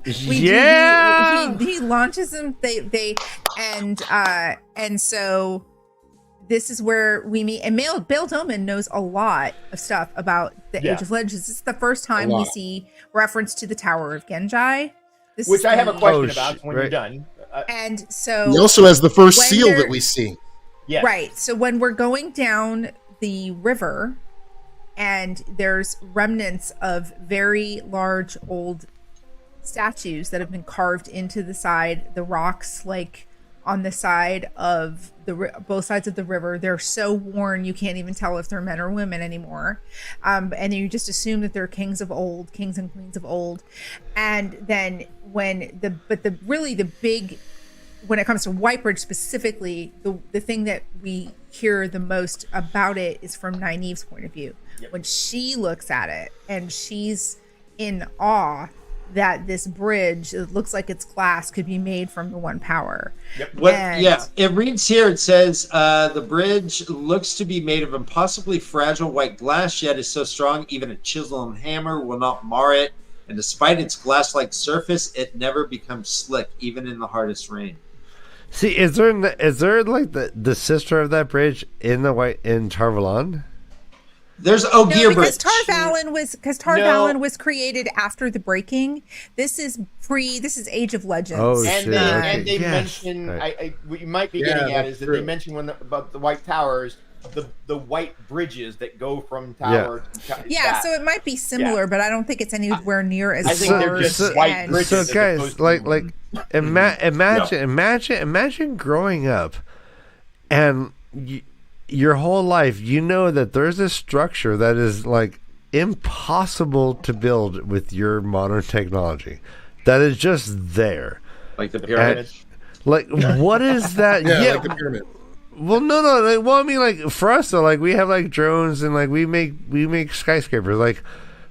Yeah. he launches them. And so this is where we meet. And Bail Doman knows a lot of stuff about the Yeah. Age of Legends. This is the first time A we lot. see reference to the Tower of Genji. This Which is I have a the- question Oh, about when right. you're done. And so He also has the first When seal they're- that we see. Yes. right. So when we're going down the river, and there's remnants of very large old statues that have been carved into the rocks, like on the side of both sides of the river. They're so worn you can't even tell if they're men or women anymore, and you just assume that they're kings and queens of old. And then when it comes to Whitebridge specifically, the thing that we hear the most about it is from Nynaeve's point of view. Yep. When she looks at it and she's in awe that this bridge, it looks like its glass, could be made from the One Power. And- It reads here. It says the bridge looks to be made of impossibly fragile white glass, yet is so strong even a chisel and hammer will not mar it. And despite its glass-like surface, it never becomes slick, even in the hardest rain. See, is there like the sister of that bridge in Tarvalon? There's No, Ogier because Bridge. Tarvalon was created after the breaking. This is Age of Legends. Oh, And shit, they, okay. and they Yes. mention, Right. what you might be Yeah, getting at that's is that true. they mention about the White Towers, the white bridges that go from tower to tower. Yeah, so it might be similar, but I don't think it's anywhere near as I think they're just large white and- bridges. So as guys, opposed to- like imagine growing up and your whole life you know that there's a structure that is like impossible to build with your modern technology, that is just there. Like the pyramids. Like, what is that? Yeah, like the pyramid. Well, no. Like, well, I mean, like for us, though, like we have like drones and like we make skyscrapers. Like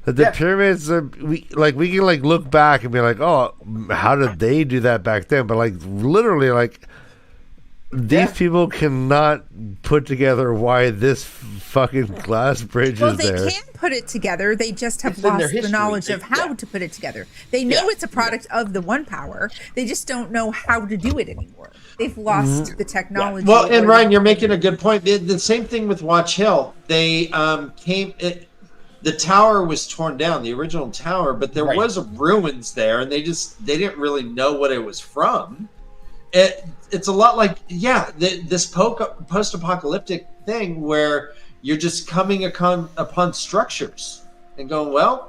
the pyramids, we can like look back and be like, oh, how did they do that back then? But like literally, like these people cannot put together why this fucking glass bridge Well, is they there. can put it together. They just have It's in their lost the history. knowledge of They- how yeah. to put it together. They know it's a product of the One Power. They just don't know how to do it anymore. They've lost the technology. Well, and or- Ryan, you're making a good point. The same thing with Watch Hill. They the tower was torn down, the original tower, but there Right. was ruins there, and they didn't really know what it was from. It's a lot like this post-apocalyptic thing where you're just coming upon structures and going, well,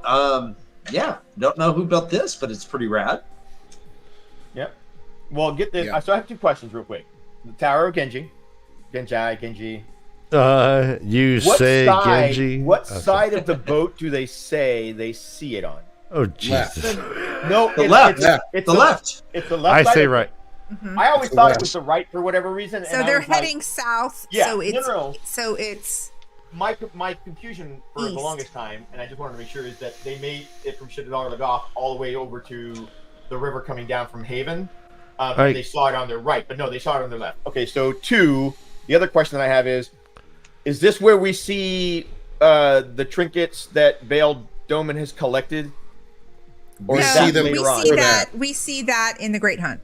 don't know who built this, but it's pretty rad. Yep. Well, get this. Yeah. So I have two questions real quick. The Tower of Genji. Genji. You say Genji. What Okay. side of the boat do they say they see it on? Oh Jesus! No, The left. It's The left. It's the left. I side say of- right. I always the thought left. it was the right for whatever reason. So and I they're was like, heading south. Yeah, So it's no. so it's my confusion for the East. longest time, and I just wanted to make sure, is that they made it from Shadar Lagoth all the way over to the river coming down from Haven. Right. And they saw it on their right, but no, they saw it on their left. Okay, so the other question that I have is this where we see the trinkets that Bail Doman has collected? Or We is see that them we later on? see for that that. we see that in the Great Hunt.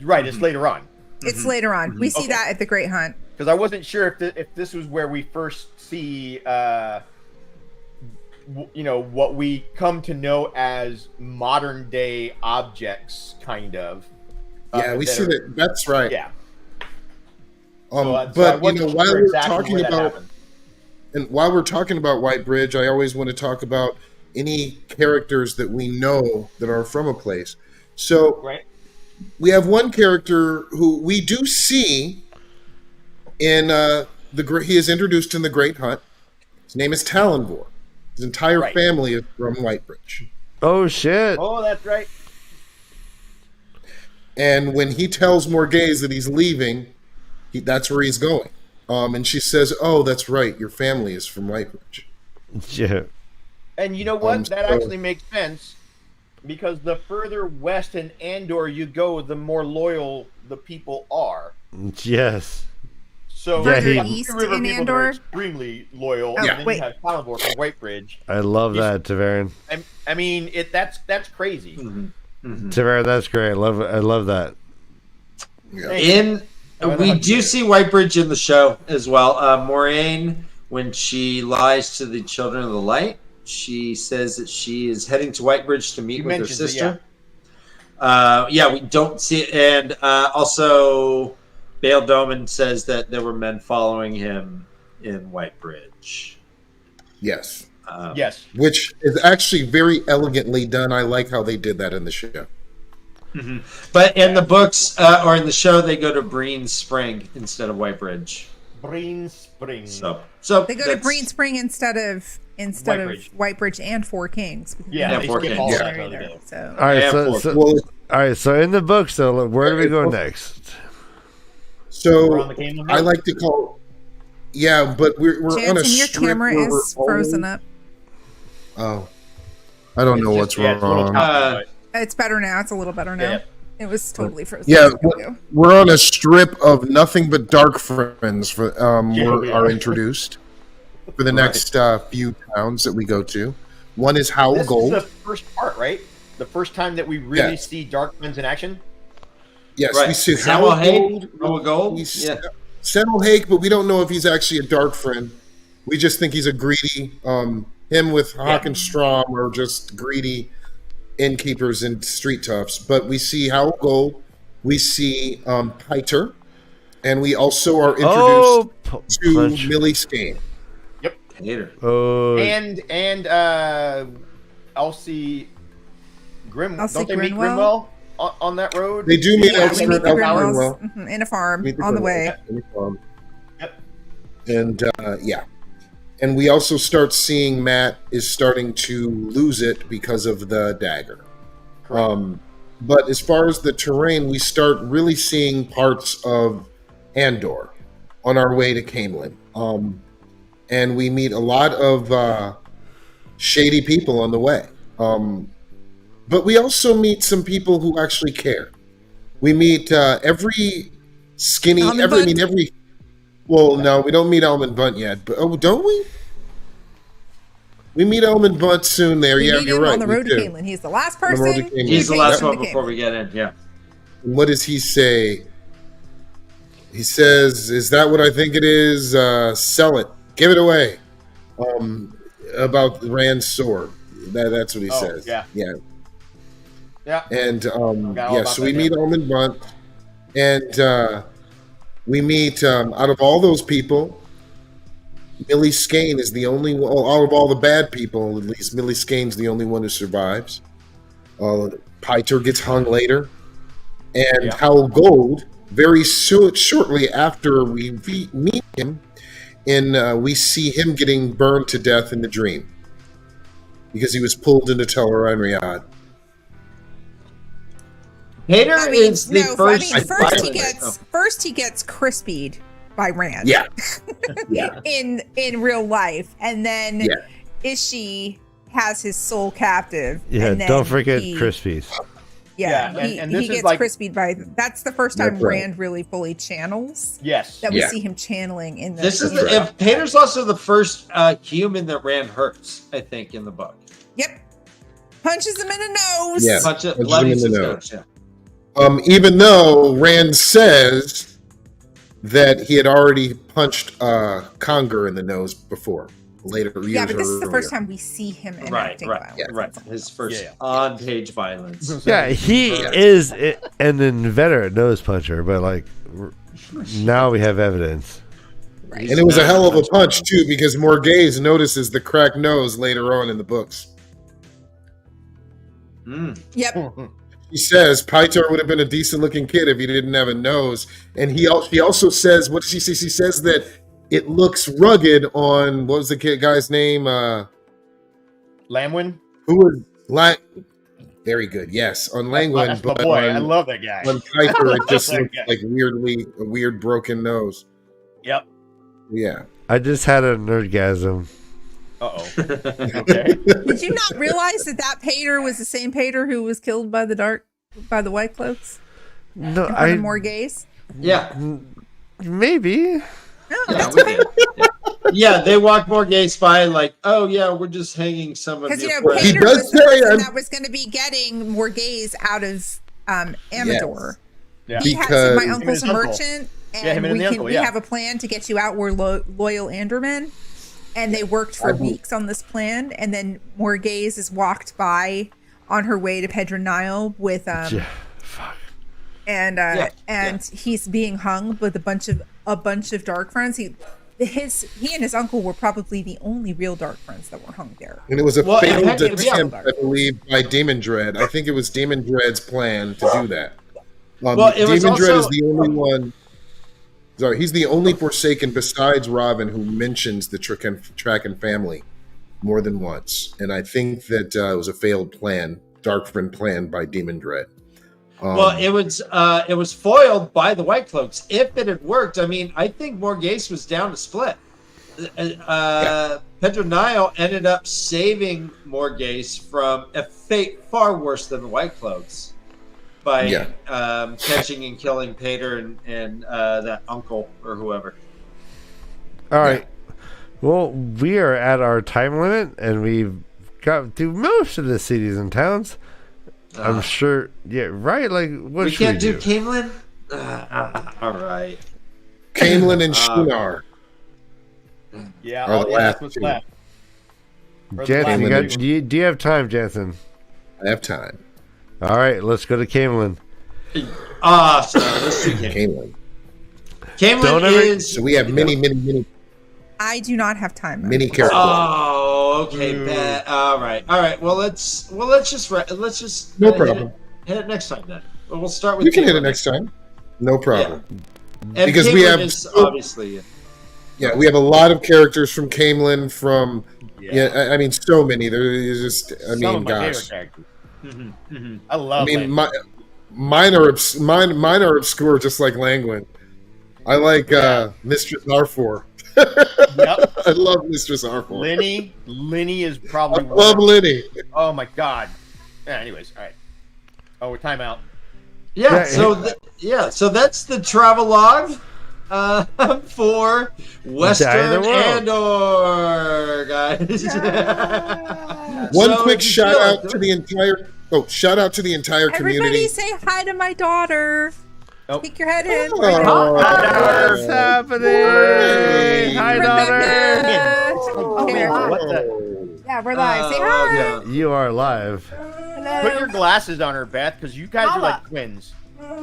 Right, it's later on. It's later on. We see Okay. that at the Great Hunt. Because I wasn't sure if this was where we first see, what we come to know as modern day objects, kind of. Yeah, we see that. That's right. Yeah. So I But while we're talking about White Bridge, I always want to talk about any characters that we know that are from a place. So Right. we have one character who we do see in he is introduced in the Great Hunt. His name is Talonvor. His entire Right. family is from Whitebridge. Oh shit! Oh, that's right. And when he tells Morghese that he's leaving, that's where he's going. And she says, "Oh, that's right. Your family is from Whitebridge." Yeah. And you know what? That so- actually makes sense because the further west in Andor you go, the more loyal the people are. Yes. So Yeah, you he- have East Two River in people that Andor? are extremely loyal, Oh, and then wait. you have Talonvor from Whitebridge. I love You- that, Tavarin. I mean, that's crazy. Tavarin, that's great. I love that. In we do see Whitebridge in the show as well. Moraine, when she lies to the Children of the Light, she says that she is heading to Whitebridge to meet She with her mentions it, sister. Yeah, we don't see it, and also Bail Doman says that there were men following him in Whitebridge. Yes. Yes. Which is actually very elegantly done. I like how they did that in the show. But in the books or in the show, they go to Breen Spring instead of Whitebridge. Breen Spring. So They go to that's- Breen Spring instead of Whitebridge. Whitebridge and Four Kings. because Yeah, they're they not skip in all there that either, other bit. So All right, Yeah, so, for- so Well, all right, so in the books, though, where do we go next? We're on the so Kingdom I Hill. like to call. Yeah, but we're on a Jansen, your strip camera where is we're frozen only- up. Oh, I don't know what's It's a little wrong. choppy, but- It's better now. It's a little better now. Yeah. It was totally frozen. Yeah, a second ago. we're on a strip of nothing but dark friends for Yeah. are introduced for the next few towns that we go to. One is Howl This Gold. is the first part, right? The first time that we really Yes. see Dark Friends in action. Yes, Right. we see Samuel Howl Haig, Gold. Noah Gold. We Yeah. Samuel Haig, but we don't know if he's actually a dark friend. We just think he's a greedy. Him with Hawk and Strom are just greedy innkeepers and street toughs. But we see Howl Gold. We see Piter. And we also are introduced to punch. Millie Skane. Hater. Oh, And Elsie Grim. Elsie Don't they meet Grinwell? Grimwell on that road? They do meet Yeah, Elsie we meet the Grinwell. Grinwells in a farm Meet the on the Grinwells way. in the farm. Yep. And yeah. And we also start seeing Matt is starting to lose it because of the dagger. But as far as the terrain, we start really seeing parts of Andor on our way to Camelin. And we meet a lot of shady people on the way. But we also meet some people who actually care. We meet every skinny, Almond every, I Bunt? mean, every. Well, no, we don't meet Almond Bunt yet. But don't we? We meet Almond Bunt soon. There, We yeah, meet you're him right. on the we road do. to Camelin. He's the last On the road to person. Camelin. He's the who last takes one him to before Camelin. we get in. Yeah. And what does he say? He says, "Is that what I think it is? Sell it, give it away." About Rand's sword. That's what he Oh, says. yeah. yeah. Yeah. And Forgot all yeah, about so that we meet now. Almond Bunt, and we meet out of all those people, Millie Skane is the only one. Out of all the bad people, at least Millie Skane's the only one who survives. Piter gets hung later, and Yeah. Howl Gold very shortly after we meet him, and we see him getting burned to death in the dream because he was pulled into Tel'aran'rhiod. Riyadh. Hater I mean, is the no, first. I mean, first he violent- gets first he gets crispied by Rand. Yeah, yeah. In real life, and then Yeah. Ishi has his soul captive. yeah. and then Don't forget he- Crispies. Yeah, Yeah, and this he is gets like- crispied by. That's the first time That's right. Rand really fully channels. Yes. That we Yeah. see him channeling in the. This is in the- if Hater's also the first human that Rand hurts. I think in the book. Yep. Punches him in the nose. Yeah. Bunch of Punches him bloodies in the his nose. Yeah. Even though Rand says that he had already punched Conger in the nose before, later years Yeah, but this is the earlier. first time we see him Right, enacting right, violence. right. His first Yeah. on-page violence. Yeah, he Yeah. is an inveterate nose puncher, but like now we have evidence. Right. And it was a hell of a punch too, because Morghese notices the cracked nose later on in the books. Yep. He says Pytar would have been a decent looking kid if he didn't have a nose. And he also says, what does he say? He says that it looks rugged on, what was the guy's name? Lamwin? Who was very good. Yes, on Langwin. That's my boy. I love that guy. On Pytar, it just That looks guy. like a weird broken nose. Yep. Yeah. I just had a nerdgasm. Uh-oh. Okay. Did you not realize that Pater was the same Pater who was killed by the White Cloaks? No, In front I of Morghese? Yeah. maybe. No, Yeah, that's we did. Yeah, they walked Morghese by like, oh yeah, we're just hanging some of because your Pater friends. He does was the say, person I'm- that was going to be getting Morghese out of Amador. Yeah. He has Because- my Him and uncle's his a uncle. merchant, Yeah, and him and the uncle, we yeah. have a plan to get you out. We're loyal Andermen, and they worked for weeks on this plan. And then Morghese is walked by on her way to Pedronile with Yeah, fuck. and he's being hung with a bunch of dark friends. He and his uncle were probably the only real dark friends that were hung there. And it was a Well, failed it had to be attempt, out. I believe, by Demon Dread. I think it was Demon Dread's plan to do that. Well, it was Demon Dread is also- the only one. Sorry, he's the only Forsaken besides Robin who mentions the Traken family more than once, and I think that it was a failed plan, Darkfriend plan by Demon Dread. Well, it was foiled by the White Cloaks. If it had worked, I mean, I think Morghese was down to split. Pedro Nile ended up saving Morghese from a fate far worse than the White Cloaks by catching and killing Pater and that uncle or whoever. All right. Well, we are at our time limit, and we've got through most of the cities and towns. I'm sure. Yeah, right. Like, what We should can't we do Camelin? All right. Camelin and Shinar. Yeah. Are the Yeah, last that's what's two. left. Or the Jansen, last last two. do you have time, Jansen? I have time. All right, let's go to Camelin. Awesome. Let's do Camelin. Camelin. Don't Camelin ever- is. So we have many I do not have time. characters. Oh, okay. Ooh. Bet. All right. Well, let's just No hit problem. it next time then. Well, we'll start with. We can hit Camelin. it next time. No problem. And because we Camelin have- is obviously. Yeah, we have a lot of characters from Camelin. From Yeah. I mean, so many. There's just, I Some mean, of my gosh. favorite characters. Mhm. I love I mean, Lang. mine are obscure, just like Langwin. I like Mistress R4. Yep. I love Mistress R4. Lenny is I probably love Lenny. Oh my god. Yeah, anyways, all right. Oh, we're time out. Yeah. Yeah, So that's the travel log for Western world. Andor, guys. One So quick if you shout feel out like- to the entire. Oh, shout out to the entire community. Everybody say hi to my daughter. Nope. Peek your head in. Oh, What's happening? Hi, daughter. Rebecca. Oh, man, Here. what the? Yeah, we're live. Say hi. yeah. You are live. Put your glasses on her, Beth, because you guys are like twins.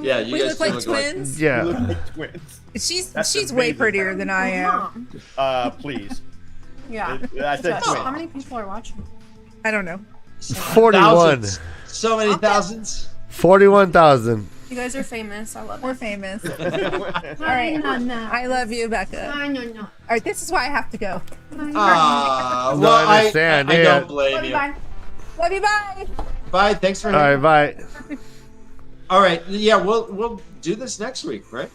Yeah, you We guys look do like twins. You Yeah. look like twins. She's That's way amazing. prettier than I am. Please. Yeah. I said How twins. many people are watching? I don't know. 41. Thousands. So many thousands. 41,000. You guys are famous. I love We're it. famous. All right. No. I love you, Becca. No. All right, this is why I have to go. Well, No, I understand, I yeah. don't blame you. Bye. Love you. Bye. Bye. Thanks for. All right, bye. All right. Yeah, we'll do this next week, right?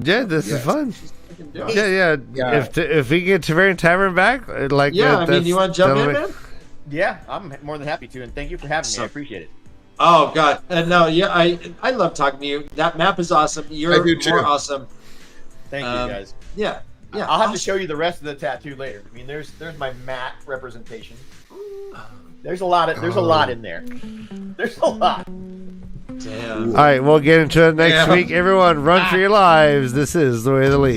Yeah, this is fun. We can do it. Yeah. Yeah. If we get Tavern Tavern back, like Yeah, I mean, you want to jump in, man? Yeah, I'm more than happy to, and thank you for having me. So- I appreciate it. Oh God, no, yeah, I love talking to you. That map is awesome. You're I do, too. more awesome. Thank you, guys. Yeah, yeah. I'll have to awesome. show you the rest of the tattoo later. I mean, there's my matte representation. There's a lot in there. There's a lot. Damn. All right, we'll get into it next Yeah. week. Everyone, run for your lives. This is the way to leave.